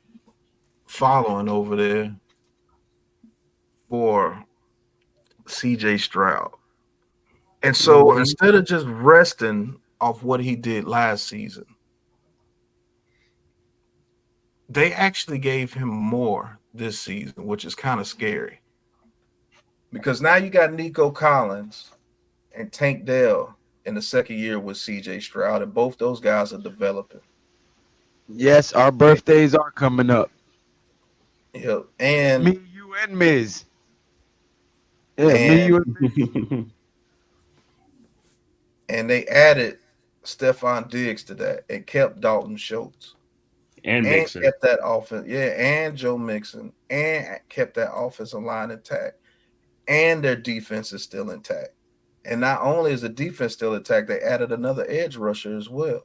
Speaker 5: following over there for CJ Stroud. And so
Speaker 4: Mhm.
Speaker 5: instead of just resting off what he did last season, they actually gave him more this season, which is kind of scary. Because now you got Nico Collins and Tank Dell in the second year with CJ Stroud, and both those guys are developing.
Speaker 3: Yes, our birthdays are coming up.
Speaker 5: Yeah, and
Speaker 3: Me, you, and Miz. Yeah, me, you, and Miz.
Speaker 5: and they added Stephon Diggs to that and kept Dalton Schultz
Speaker 4: and
Speaker 5: and
Speaker 4: Mixon.
Speaker 5: kept that offense, and Joe Mixon, and kept that offensive line intact, and their defense is still intact. And not only is the defense still intact, they added another edge rusher as well.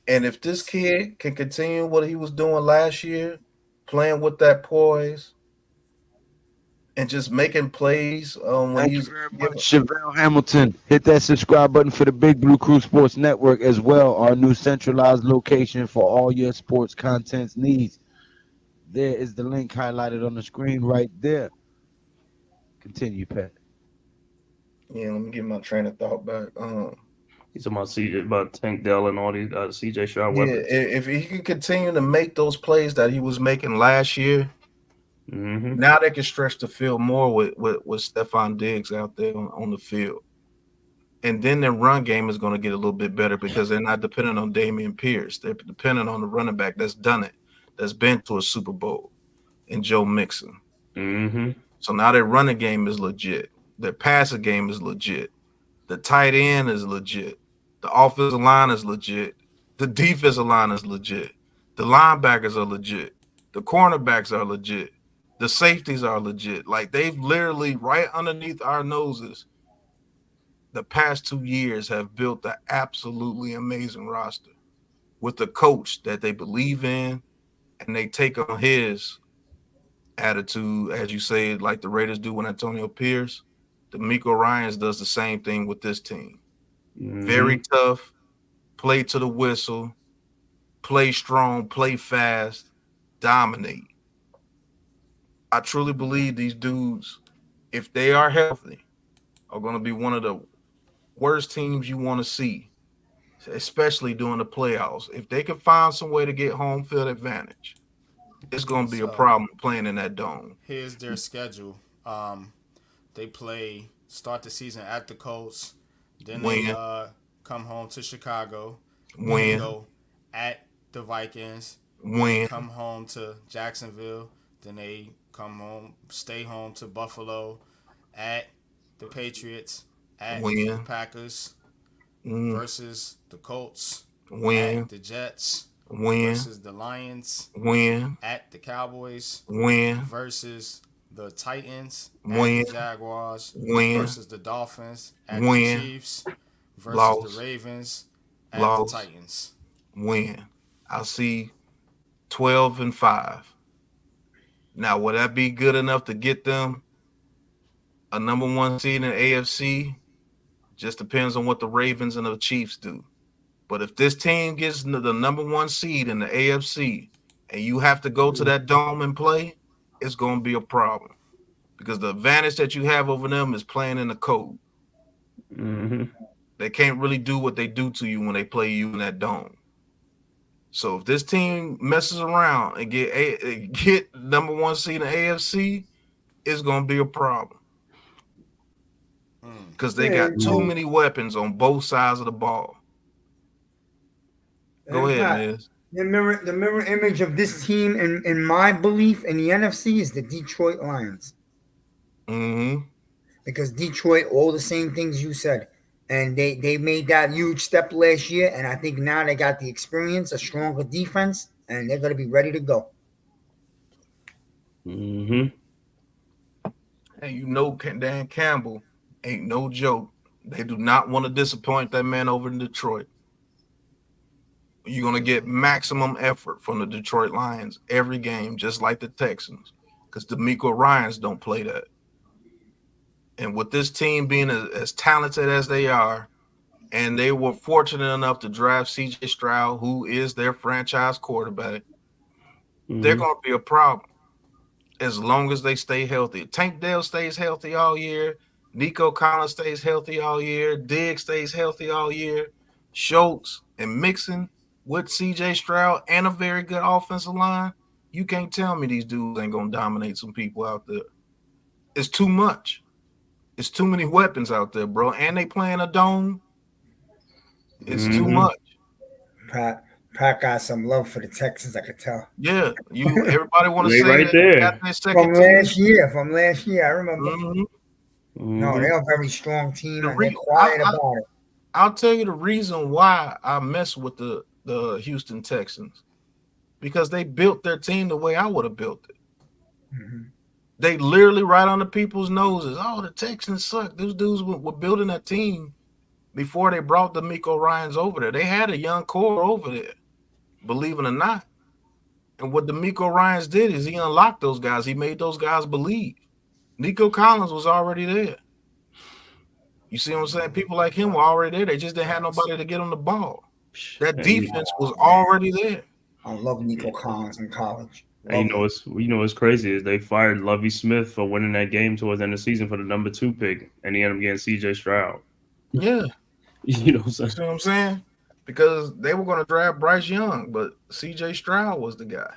Speaker 5: And if this kid can continue what he was doing last year, playing with that poise and just making plays when
Speaker 3: Thank you
Speaker 5: he's
Speaker 3: very
Speaker 5: given.
Speaker 3: much, Chevelle Hamilton. Hit that subscribe button for the Big Blue Crew Sports Network as well, our new centralized location for all your sports contents needs. There is the link highlighted on the screen right there. Continue, Pat.
Speaker 5: Yeah, let me get my train of thought back.
Speaker 4: He's about Tank Dell and all these CJ Stroud
Speaker 5: Yeah,
Speaker 4: weapons.
Speaker 5: if he can continue to make those plays that he was making last year,
Speaker 4: Mm-hmm.
Speaker 5: now they can stretch the field more with Stephon Diggs out there on the field. And then their run game is going to get a little bit better because they're not dependent on Dameon Pierce. They're dependent on the running back that's done it, that's been to a Super Bowl, and Joe Mixon.
Speaker 4: Mm-hmm.
Speaker 5: So now their running game is legit. Their passing game is legit. The tight end is legit. The offensive line is legit. The defensive line is legit. The linebackers are legit. The cornerbacks are legit. The safeties are legit. Like they've literally right underneath our noses the past 2 years have built an absolutely amazing roster with a coach that they believe in and they take on his attitude, as you say, like the Raiders do with Antonio Pierce. D'Amico Ryans does the same thing with this team.
Speaker 4: Mm-hmm.
Speaker 5: Very tough, play to the whistle, play strong, play fast, dominate. I truly believe these dudes, if they are healthy, are going to be one of the worst teams you want to see, especially during the playoffs. If they can find some way to get home field advantage, it's going to be a problem playing in that dome.
Speaker 6: Here's their schedule. They start the season at the Colts. Then they come home to Chicago. They go at the Vikings. They come home to Jacksonville. Then they stay home to Buffalo, at the Patriots, at the Packers, versus the Colts, at the Jets, versus the Lions, at the Cowboys, versus the Titans, at the Jaguars, versus the Dolphins, at the Chiefs, versus the Ravens, at the Titans.
Speaker 5: I see 12-5. Now, will that be good enough to get them a number one seed in the AFC? Just depends on what the Ravens and the Chiefs do. But if this team gets the number one seed in the AFC and you have to go to that dome and play, it's going to be a problem because the advantage that you have over them is playing in the cold.
Speaker 4: Mm-hmm.
Speaker 5: They can't really do what they do to you when they play you in that dome. So if this team messes around and get number one seed in the AFC, it's going to be a problem because they got too many weapons on both sides of the ball. Go ahead, Miz.
Speaker 7: The mirror image of this team, in my belief, in the NFC is the Detroit Lions.
Speaker 5: Mm-hmm.
Speaker 7: Because Detroit, all the same things you said. And they made that huge step last year, and I think now they got the experience, a stronger defense, and they're going to be ready to go.
Speaker 4: Mm-hmm.
Speaker 5: And you know Dan Campbell ain't no joke. They do not want to disappoint that man over in Detroit. You're going to get maximum effort from the Detroit Lions every game, just like the Texans, because D'Amico Ryans don't play that. And with this team being as talented as they are, and they were fortunate enough to draft CJ Stroud, who is their franchise quarterback, they're going to be a problem. as long as they stay healthy. Tank Dell stays healthy all year. Nico Collins stays healthy all year. Diggs stays healthy all year. Schultz and Mixon with CJ Stroud and a very good offensive line. You can't tell me these dudes ain't going to dominate some people out there. It's too much. It's too many weapons out there, bro. And they playing a dome. It's too much.
Speaker 7: Pat got some love for the Texans, I could tell.
Speaker 5: Yeah, everybody want to say
Speaker 4: right
Speaker 5: that
Speaker 4: there.
Speaker 5: got their second
Speaker 7: From last year, I remember. No, they're a very strong team, and they're quiet about it.
Speaker 5: I'll tell you the reason why I mess with the Houston Texans, because they built their team the way I would have built it.
Speaker 7: Mm-hmm.
Speaker 5: They literally right on the people's noses. Oh, the Texans suck. Those dudes were building that team before they brought the Miko Ryans over there. They had a young core over there, believe it or not. And what the Miko Ryans did is he unlocked those guys. He made those guys believe. Nico Collins was already there. You see what I'm saying? People like him were already there. They just didn't have nobody to get on the ball. That defense was already there.
Speaker 7: I love Nico Collins in college.
Speaker 4: And what's crazy is they fired Lovie Smith for winning that game towards the end of the season for the number 2 pick, and he ended up getting CJ Stroud.
Speaker 5: Yeah.
Speaker 4: You know what I'm saying?
Speaker 5: You see what I'm saying? Because they were going to draft Bryce Young, but CJ Stroud was the guy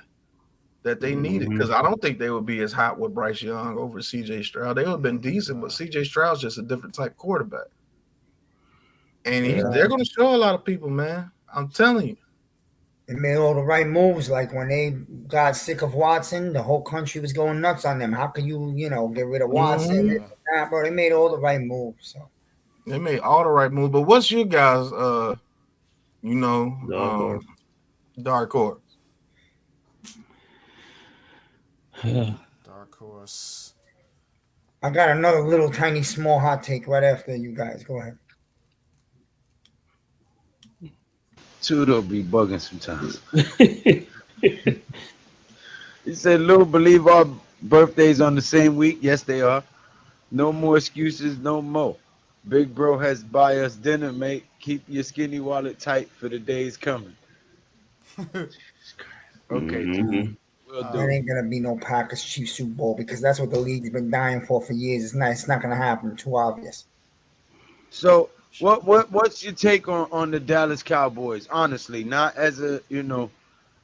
Speaker 5: that they needed. Because I don't think they would be as hot with Bryce Young over CJ Stroud. They would have been decent, but CJ Stroud's just a different type quarterback. And they're going to show a lot of people, man. I'm telling you.
Speaker 7: They made all the right moves. Like when they got sick of Watson, the whole country was going nuts on them. How can you, get rid of Watson? Bro, they made all the right moves. So.
Speaker 5: They made all the right moves. But what's your guys' dark horse?
Speaker 6: Dark horse.
Speaker 7: I got another little tiny small hot take right after you guys. Go ahead.
Speaker 3: Tudo be bugging sometimes. He said, Lou, believe our birthdays on the same week. Yes, they are. No more excuses, no more. Big bro has buy us dinner, mate. Keep your skinny wallet tight for the days coming. Okay, we'll do.
Speaker 7: There ain't gonna be no Packers Chiefs Super Bowl because that's what the league's been dying for years. It's not gonna happen. Too obvious.
Speaker 3: So what's your take on the Dallas Cowboys? Honestly, not as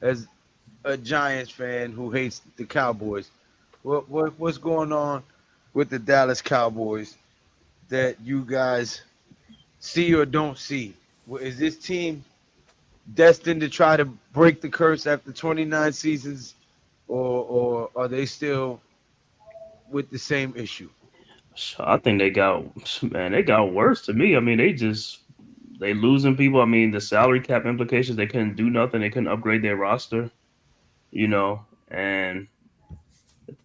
Speaker 3: as a Giants fan who hates the Cowboys. What's going on with the Dallas Cowboys that you guys see or don't see? Is this team destined to try to break the curse after 29 seasons, or are they still with the same issue?
Speaker 4: I think they got worse to me. I mean, they losing people. I mean, the salary cap implications, they couldn't do nothing. They couldn't upgrade their roster, and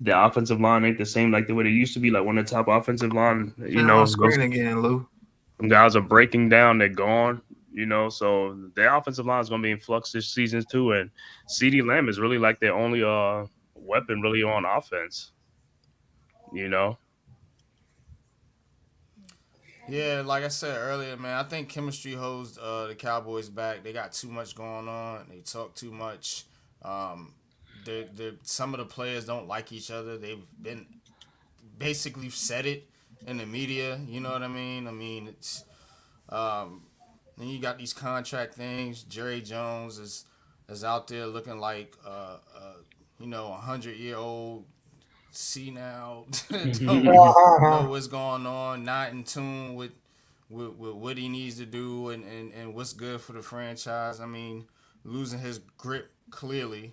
Speaker 4: the offensive line ain't the same like the way they used to be, like one of the top offensive line,
Speaker 5: Screen again, Lou.
Speaker 4: Guys are breaking down, they're gone, so their offensive line is going to be in flux this season too. And CeeDee Lamb is really like their only weapon really on offense,
Speaker 6: Yeah, like I said earlier, man, I think chemistry holds the Cowboys back. They got too much going on. They talk too much. Some of the players don't like each other. They've been basically said it in the media. You know what I mean? I mean, it's then you got these contract things. Jerry Jones is out there looking like 100-year-old senile. Don't know what's going on. Not in tune with what he needs to do and what's good for the franchise. I mean, losing his grip clearly.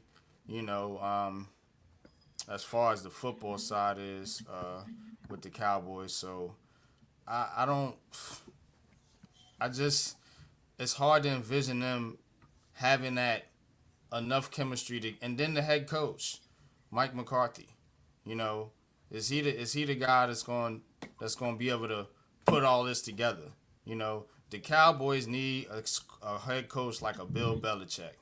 Speaker 6: As far as the football side is with the Cowboys. So it's hard to envision them having that enough chemistry to, and then the head coach, Mike McCarthy, is he the guy that's going to be able to put all this together? The Cowboys need a head coach like a Bill Belichick.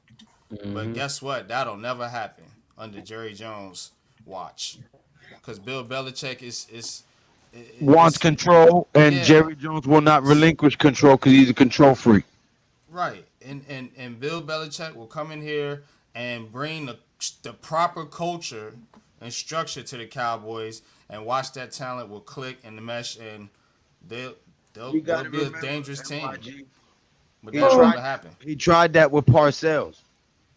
Speaker 6: But guess what? That'll never happen under Jerry Jones' watch, because Bill Belichick
Speaker 3: wants control, and Jerry Jones will not relinquish control because he's a control freak.
Speaker 6: Right, and Bill Belichick will come in here and bring the proper culture and structure to the Cowboys, and watch that talent will click and mesh, and they'll be a dangerous team. But that's not what happened.
Speaker 3: He tried that with Parcells,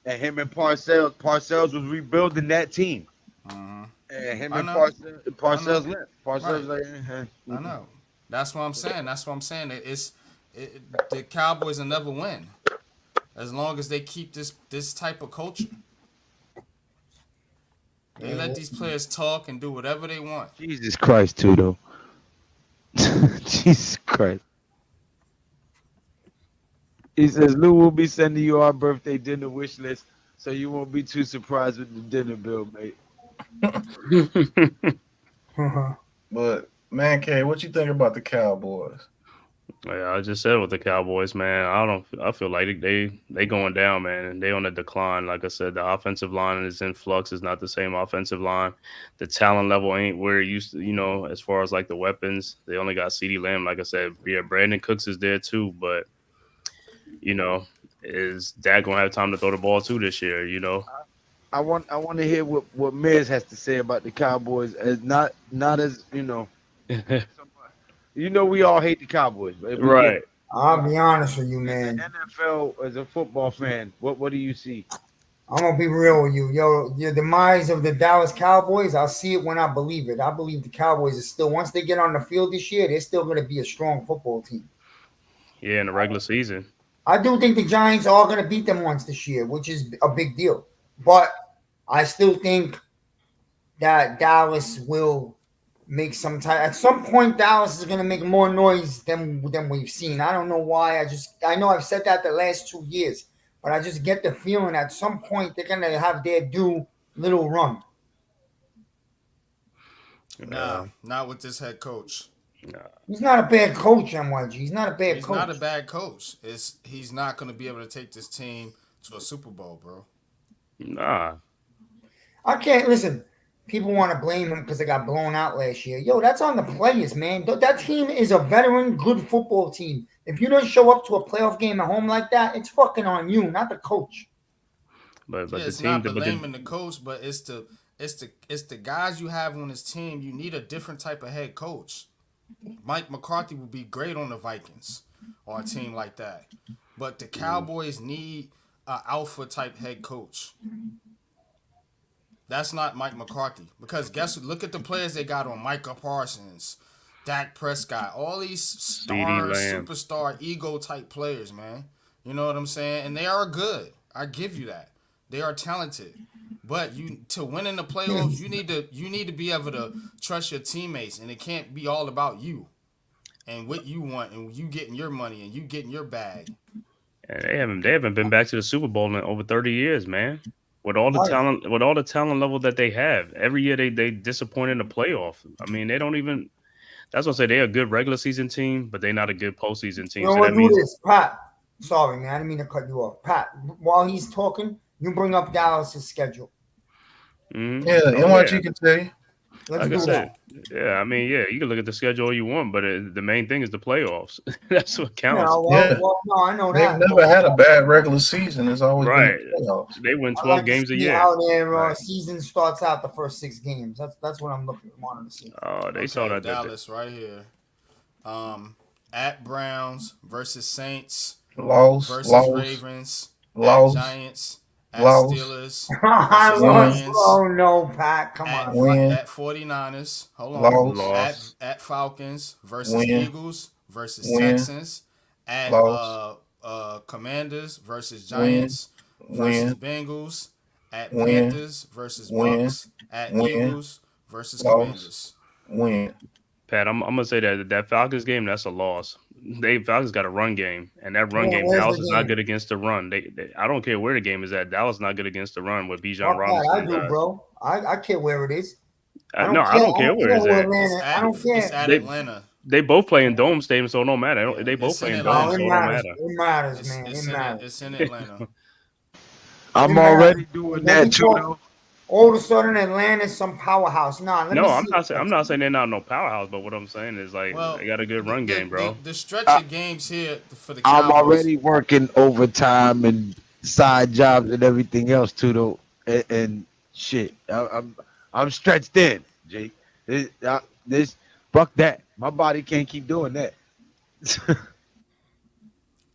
Speaker 3: and him and Parcells was rebuilding that team. And him and Parcells left. Parcells like,
Speaker 6: I know. That's what I'm saying. The Cowboys will never win as long as they keep this type of culture. They let these players talk and do whatever they want.
Speaker 3: Jesus Christ, too, though. Jesus Christ. He says, Lou will be sending you our birthday dinner wish list, so you won't be too surprised with the dinner bill, mate.
Speaker 5: But, man, K, what you think about the Cowboys?
Speaker 4: Yeah, I just said with the Cowboys, man. I feel like they going down, man. They on a decline. Like I said, the offensive line is in flux. It's not the same offensive line. The talent level ain't where it used to. As far as like the weapons, they only got CeeDee Lamb. Like I said, yeah, Brandon Cooks is there too, but is Dak gonna have time to throw the ball too this year?
Speaker 3: I want to hear what Miz has to say about the Cowboys, as not as we all hate the Cowboys,
Speaker 4: right?
Speaker 7: I'll be honest with you, man.
Speaker 3: NFL, as a football fan, what do you see?
Speaker 7: I'm gonna be real with you, yo. The demise of the Dallas Cowboys, I'll see it when I believe it. I believe the Cowboys is still, once they get on the field this year, they're still gonna be a strong football team.
Speaker 4: Yeah, in the regular season.
Speaker 7: I do think the Giants are gonna beat them once this year, which is a big deal. But I still think that Dallas will make at some point Dallas is going to make more noise than we've seen. I don't know why. I know I've said that the last 2 years, but I just get the feeling at some point they're going to have their due little run.
Speaker 6: Nah, not with this head coach.
Speaker 4: Nah.
Speaker 7: He's not a bad coach, MYG. He's not a bad coach.
Speaker 6: He's not a bad coach. He's not going to be able to take this team to a Super Bowl, bro.
Speaker 4: Nah.
Speaker 7: I can't listen. People want to blame him because they got blown out last year. Yo, that's on the players, man. That team is a veteran, good football team. If you don't show up to a playoff game at home like that, it's fucking on you, not the coach.
Speaker 4: But the
Speaker 6: it's
Speaker 4: team,
Speaker 6: not blaming the coach, but it's the guys you have on this team. You need a different type of head coach. Mike McCarthy would be great on the Vikings or a team like that. But the Cowboys need an alpha type head coach. That's not Mike McCarthy. Because look at the players they got on: Micah Parsons, Dak Prescott, all these superstar ego type players, man. You know what I'm saying? And they are good. I give you that. They are talented. But to win in the playoffs, you need to be able to trust your teammates, and it can't be all about you and what you want and you getting your money and you getting your bag.
Speaker 4: And they haven't been back to the Super Bowl in over 30 years, man. With all the talent level that they have, every year they disappoint in the playoff. I mean, they don't even. That's what I say. They're a good regular season team, but they're not a good postseason team.
Speaker 7: You know what? Do this, Pat. Sorry, man. I didn't mean to cut you off, Pat. While he's talking, you bring up Dallas's schedule.
Speaker 4: Mm-hmm.
Speaker 5: Yeah, NYG can tell you.
Speaker 7: Let's
Speaker 4: like
Speaker 7: do
Speaker 4: that. Yeah, I mean, you can look at the schedule all you want, but the main thing is the playoffs. That's what counts.
Speaker 7: No, I know
Speaker 5: They've never had a bad regular season. It's always been the playoffs.
Speaker 4: They win 12 games a year.
Speaker 7: How their season starts out the first 6 games. That's what I'm wanting to see.
Speaker 4: Oh, they saw that.
Speaker 6: Dallas right here. At Browns versus Saints.
Speaker 5: Loss
Speaker 6: versus Ravens.
Speaker 5: Loss.
Speaker 6: Giants. At
Speaker 5: Loss.
Speaker 6: Steelers.
Speaker 7: Oh no, Pat! Come on.
Speaker 6: At 49ers. Hold on.
Speaker 5: Loss.
Speaker 6: At Falcons versus
Speaker 5: Win.
Speaker 6: Eagles versus
Speaker 5: Win.
Speaker 6: Texans. At Commanders versus Giants versus Bengals. At Panthers versus Bucks. At Eagles versus Commanders.
Speaker 5: Win.
Speaker 4: Pat, I'm gonna say that Falcons game, that's a loss. Falcons got a run game, and that run game, Dallas is not good against the run. I don't care where the game is at. Dallas is not good against the run with Bijan Robinson.
Speaker 7: I do, bro. I care where it is.
Speaker 4: I don't care where it's at.
Speaker 7: I don't care.
Speaker 6: It's at Atlanta.
Speaker 4: They both play in Dome Stadium, so it don't matter. They both play in Dome, so it don't matter.
Speaker 7: It matters, man. It matters.
Speaker 6: It's in Atlanta.
Speaker 3: I'm already doing that too, though.
Speaker 7: All of a sudden, Atlanta's some powerhouse.
Speaker 4: I'm not saying they're not no powerhouse, but what I'm saying is they got a good run game, bro.
Speaker 6: The stretch of games here for the Cowboys.
Speaker 3: I'm already working overtime and side jobs and everything else too, though. And shit, I'm I'm stretched thin, G. This fuck that. My body can't keep doing that.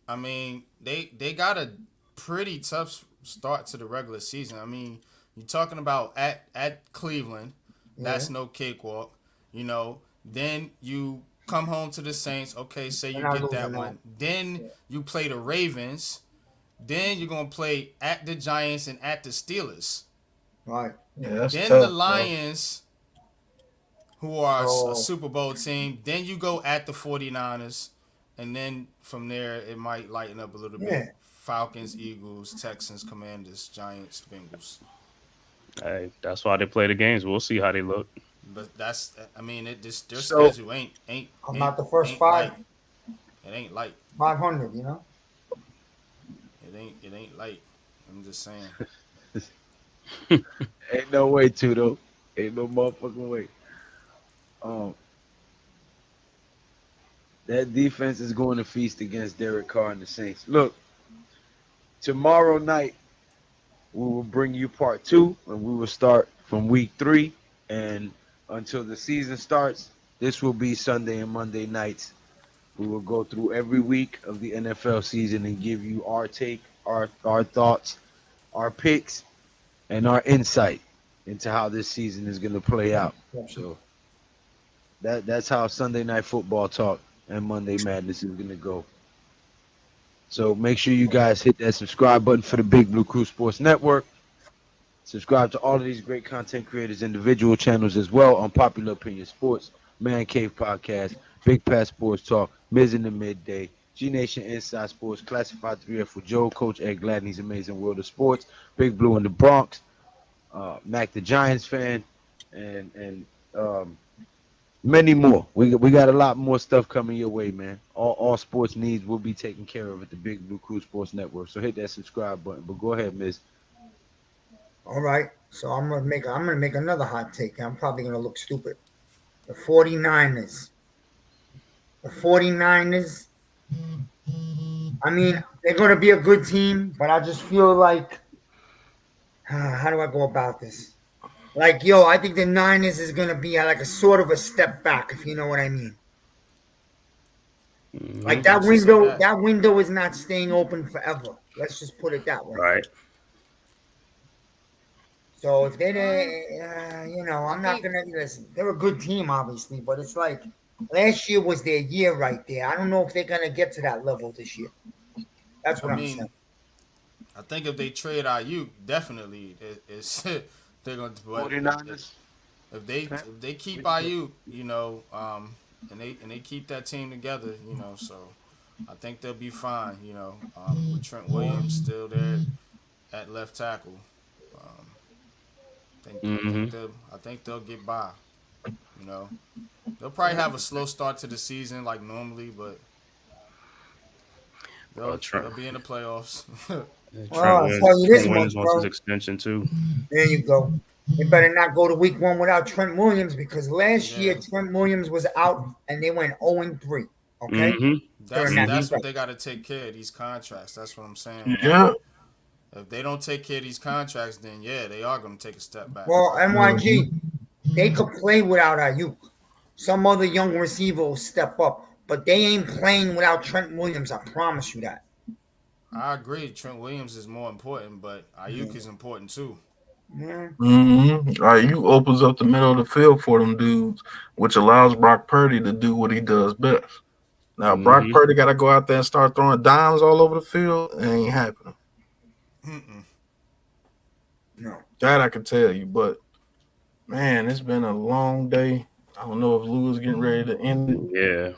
Speaker 6: I mean, they got a pretty tough start to the regular season. I mean, you're talking about at Cleveland,
Speaker 7: Yeah.
Speaker 6: that's no cakewalk. You know, then you come home to the Saints. Okay, say
Speaker 7: They're
Speaker 6: you
Speaker 7: not
Speaker 6: get that
Speaker 7: losing
Speaker 6: one.
Speaker 7: that.
Speaker 6: Then you play the Ravens. Then you're gonna play at the Giants and at the Steelers.
Speaker 7: Right.
Speaker 5: Yeah, that's
Speaker 6: Then
Speaker 5: tough,
Speaker 6: the
Speaker 5: bro.
Speaker 6: Lions, who are a
Speaker 7: Oh.
Speaker 6: Super Bowl team. Then you go at the 49ers. And then from there, it might lighten up a little
Speaker 7: Yeah.
Speaker 6: bit. Falcons, Eagles, Texans, Commanders, Giants, Bengals.
Speaker 4: Hey, that's why they play the games. We'll see how they look.
Speaker 6: But that's, I mean, their
Speaker 3: So-
Speaker 6: schedule ain't
Speaker 7: About the first
Speaker 6: ain't
Speaker 7: five,
Speaker 6: light. It ain't light.
Speaker 7: 500. You know.
Speaker 6: It ain't light. I'm just saying.
Speaker 3: Ain't no way to though. Ain't no motherfucking way. That defense is going to feast against Derek Carr and the Saints. Look, tomorrow night we will bring you part 2, and we will start from week 3 and until the season starts. This will be Sunday and Monday nights. We will go through every week of the NFL season and give you our take, our thoughts, our picks, and our insight into how this season is going to play out. So that's how Sunday Night Football talk and Monday Madness is going to go. So make sure you guys hit that subscribe button for the Big Blue Crew Sports Network. Subscribe to all of these great content creators' individual channels as well on Popular Opinion Sports, Man Cave Podcast, Big Pat Sports Talk, Miz in the Midday, G Nation Inside Sports, Classified 3F with Joe, Coach Ed Gladney's Amazing World of Sports, Big Blue in the Bronx, Mac the Giants fan, and many more. We got a lot more stuff coming your way, man. All sports needs will be taken care of at the Big Blue Crew Sports Network. So hit that subscribe button. But go ahead, Miz.
Speaker 7: All right. So I'm gonna make another hot take. I'm probably gonna look stupid. The 49ers. The 49ers. I mean, they're gonna be a good team, but I just feel like how do I go about this? Like, yo, I think the Niners is gonna be like a sort of a step back, if you know what I mean. Like that
Speaker 6: Let's just say
Speaker 7: window,
Speaker 6: that.
Speaker 7: that window is not staying open forever. Let's just put it that way.
Speaker 4: Right.
Speaker 7: So if I'm not gonna listen. They're a good team, obviously, but it's like last year was their year right there. I don't know if they're gonna get to that level this year. That's what
Speaker 6: I
Speaker 7: I'm
Speaker 6: mean,
Speaker 7: saying.
Speaker 6: I think if they trade IU, definitely it's they're going to.
Speaker 3: 49ers.
Speaker 6: If they keep IU, and they keep that team together, so I think they'll be fine. With Trent Williams still there at left tackle, I think they'll get by. They'll probably have a slow start to the season like normally, but they'll be in the playoffs.
Speaker 7: Well, I'll tell you this
Speaker 4: Trent
Speaker 7: much,
Speaker 4: Williams wants
Speaker 7: bro.
Speaker 4: his extension too.
Speaker 7: There you go. They better not go to week 1 without Trent Williams because last year Trent Williams was out and they went 0-3. Okay,
Speaker 6: That's what they got to take care of, these contracts. That's what I'm saying.
Speaker 5: Yeah.
Speaker 6: If they don't take care of these contracts, then they are going to take a step back.
Speaker 7: Well, NYG, they could play without Ayuk. Some other young receiver will step up, but they ain't playing without Trent Williams. I promise you that.
Speaker 6: I agree. Trent Williams is more important, but Ayuk is important too.
Speaker 7: Yeah.
Speaker 5: All right, you opens up the middle of the field for them dudes, which allows Brock Purdy to do what he does best. Now, Brock Purdy got to go out there and start throwing dimes all over the field. It ain't happening.
Speaker 7: No.
Speaker 5: That I can tell you, but man, it's been a long day. I don't know if Lou is getting ready to end it.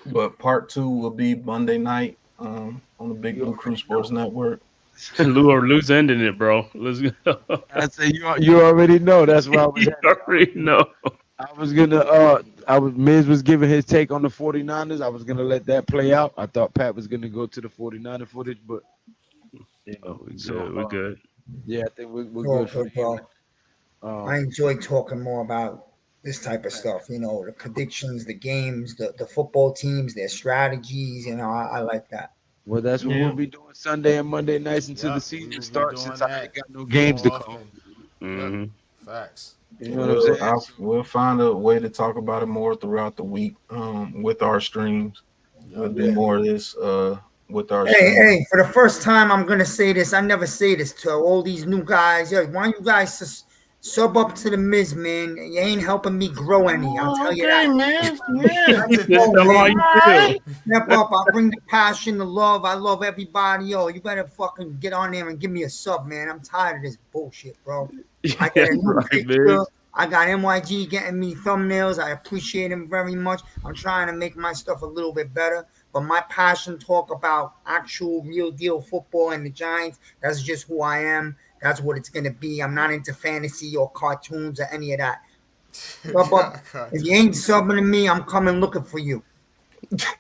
Speaker 4: Yeah.
Speaker 5: But part 2 will be Monday night on the Big Blue Crew Sports Network.
Speaker 4: Lou's ending it, bro. Let's go.
Speaker 3: I say you already know. That's why I was.
Speaker 4: You already know.
Speaker 3: I was gonna. Miz was giving his take on the 49ers. I was gonna let that play out. I thought Pat was gonna go to the 49er footage, but
Speaker 4: We're good.
Speaker 3: Yeah, I think we're
Speaker 7: Oh,
Speaker 3: good for
Speaker 7: good, bro.
Speaker 3: you.
Speaker 7: I enjoy talking more about this type of stuff. The predictions, the games, the football teams, their strategies. I like that.
Speaker 3: Well, that's what we'll be doing Sunday and Monday nights until the season starts. Since I ain't got no games to call.
Speaker 6: Facts.
Speaker 3: You know what I'm saying?
Speaker 5: We'll find a way to talk about it more throughout the week with our streams. We'll do more of this with our streams.
Speaker 7: Hey, for the first time, I'm going to say this. I never say this to all these new guys. Yo, why don't you guys sub up to the Miz, man? You ain't helping me grow any. I'll tell you that.
Speaker 5: Man. Yeah.
Speaker 4: Just tell them how you feel.
Speaker 7: Step up. I bring the passion, the love. I love everybody. Yo, you better fucking get on there and give me a sub, man. I'm tired of this bullshit, bro. I got a new picture. I got MYG getting me thumbnails. I appreciate him very much. I'm trying to make my stuff a little bit better. But my passion talk about actual real deal football and the Giants, that's just who I am. That's what it's going to be. I'm not into fantasy or cartoons or any of that. But if you ain't subbing to me, I'm coming looking for you.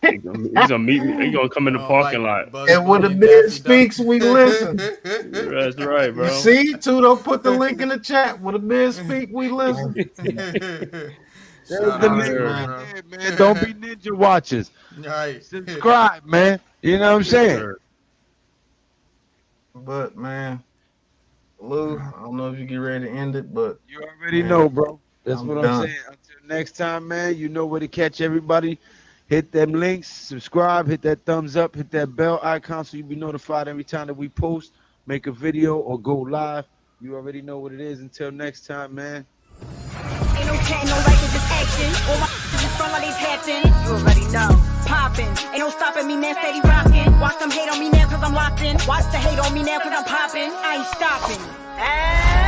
Speaker 4: He's gonna meet me. He's gonna come in the parking lot.
Speaker 5: And when the man speaks, we listen.
Speaker 4: That's right, bro.
Speaker 5: You see, Tudo put the link in the chat. When the man speak, we listen.
Speaker 3: Man. Don't be ninja watchers.
Speaker 6: Right.
Speaker 3: Subscribe, man. You know what I'm saying?
Speaker 5: But man, Lou, I don't know if you get ready to end it, but
Speaker 3: you already know, bro. That's what I'm saying. Until next time, man, you know where to catch everybody. Hit them links, subscribe, hit that thumbs up, hit that bell icon so you'll be notified every time that we post, make a video, or go live. You already know what it is. Until next time, man.
Speaker 1: Ain't no chatting, no liking, just action. All my just front like they tapping. You already know. Popping. Ain't no stopping me now, steady rocking. Watch them hate on me now cause I'm locked in. Watch the hate on me now cause I'm popping. I ain't stopping.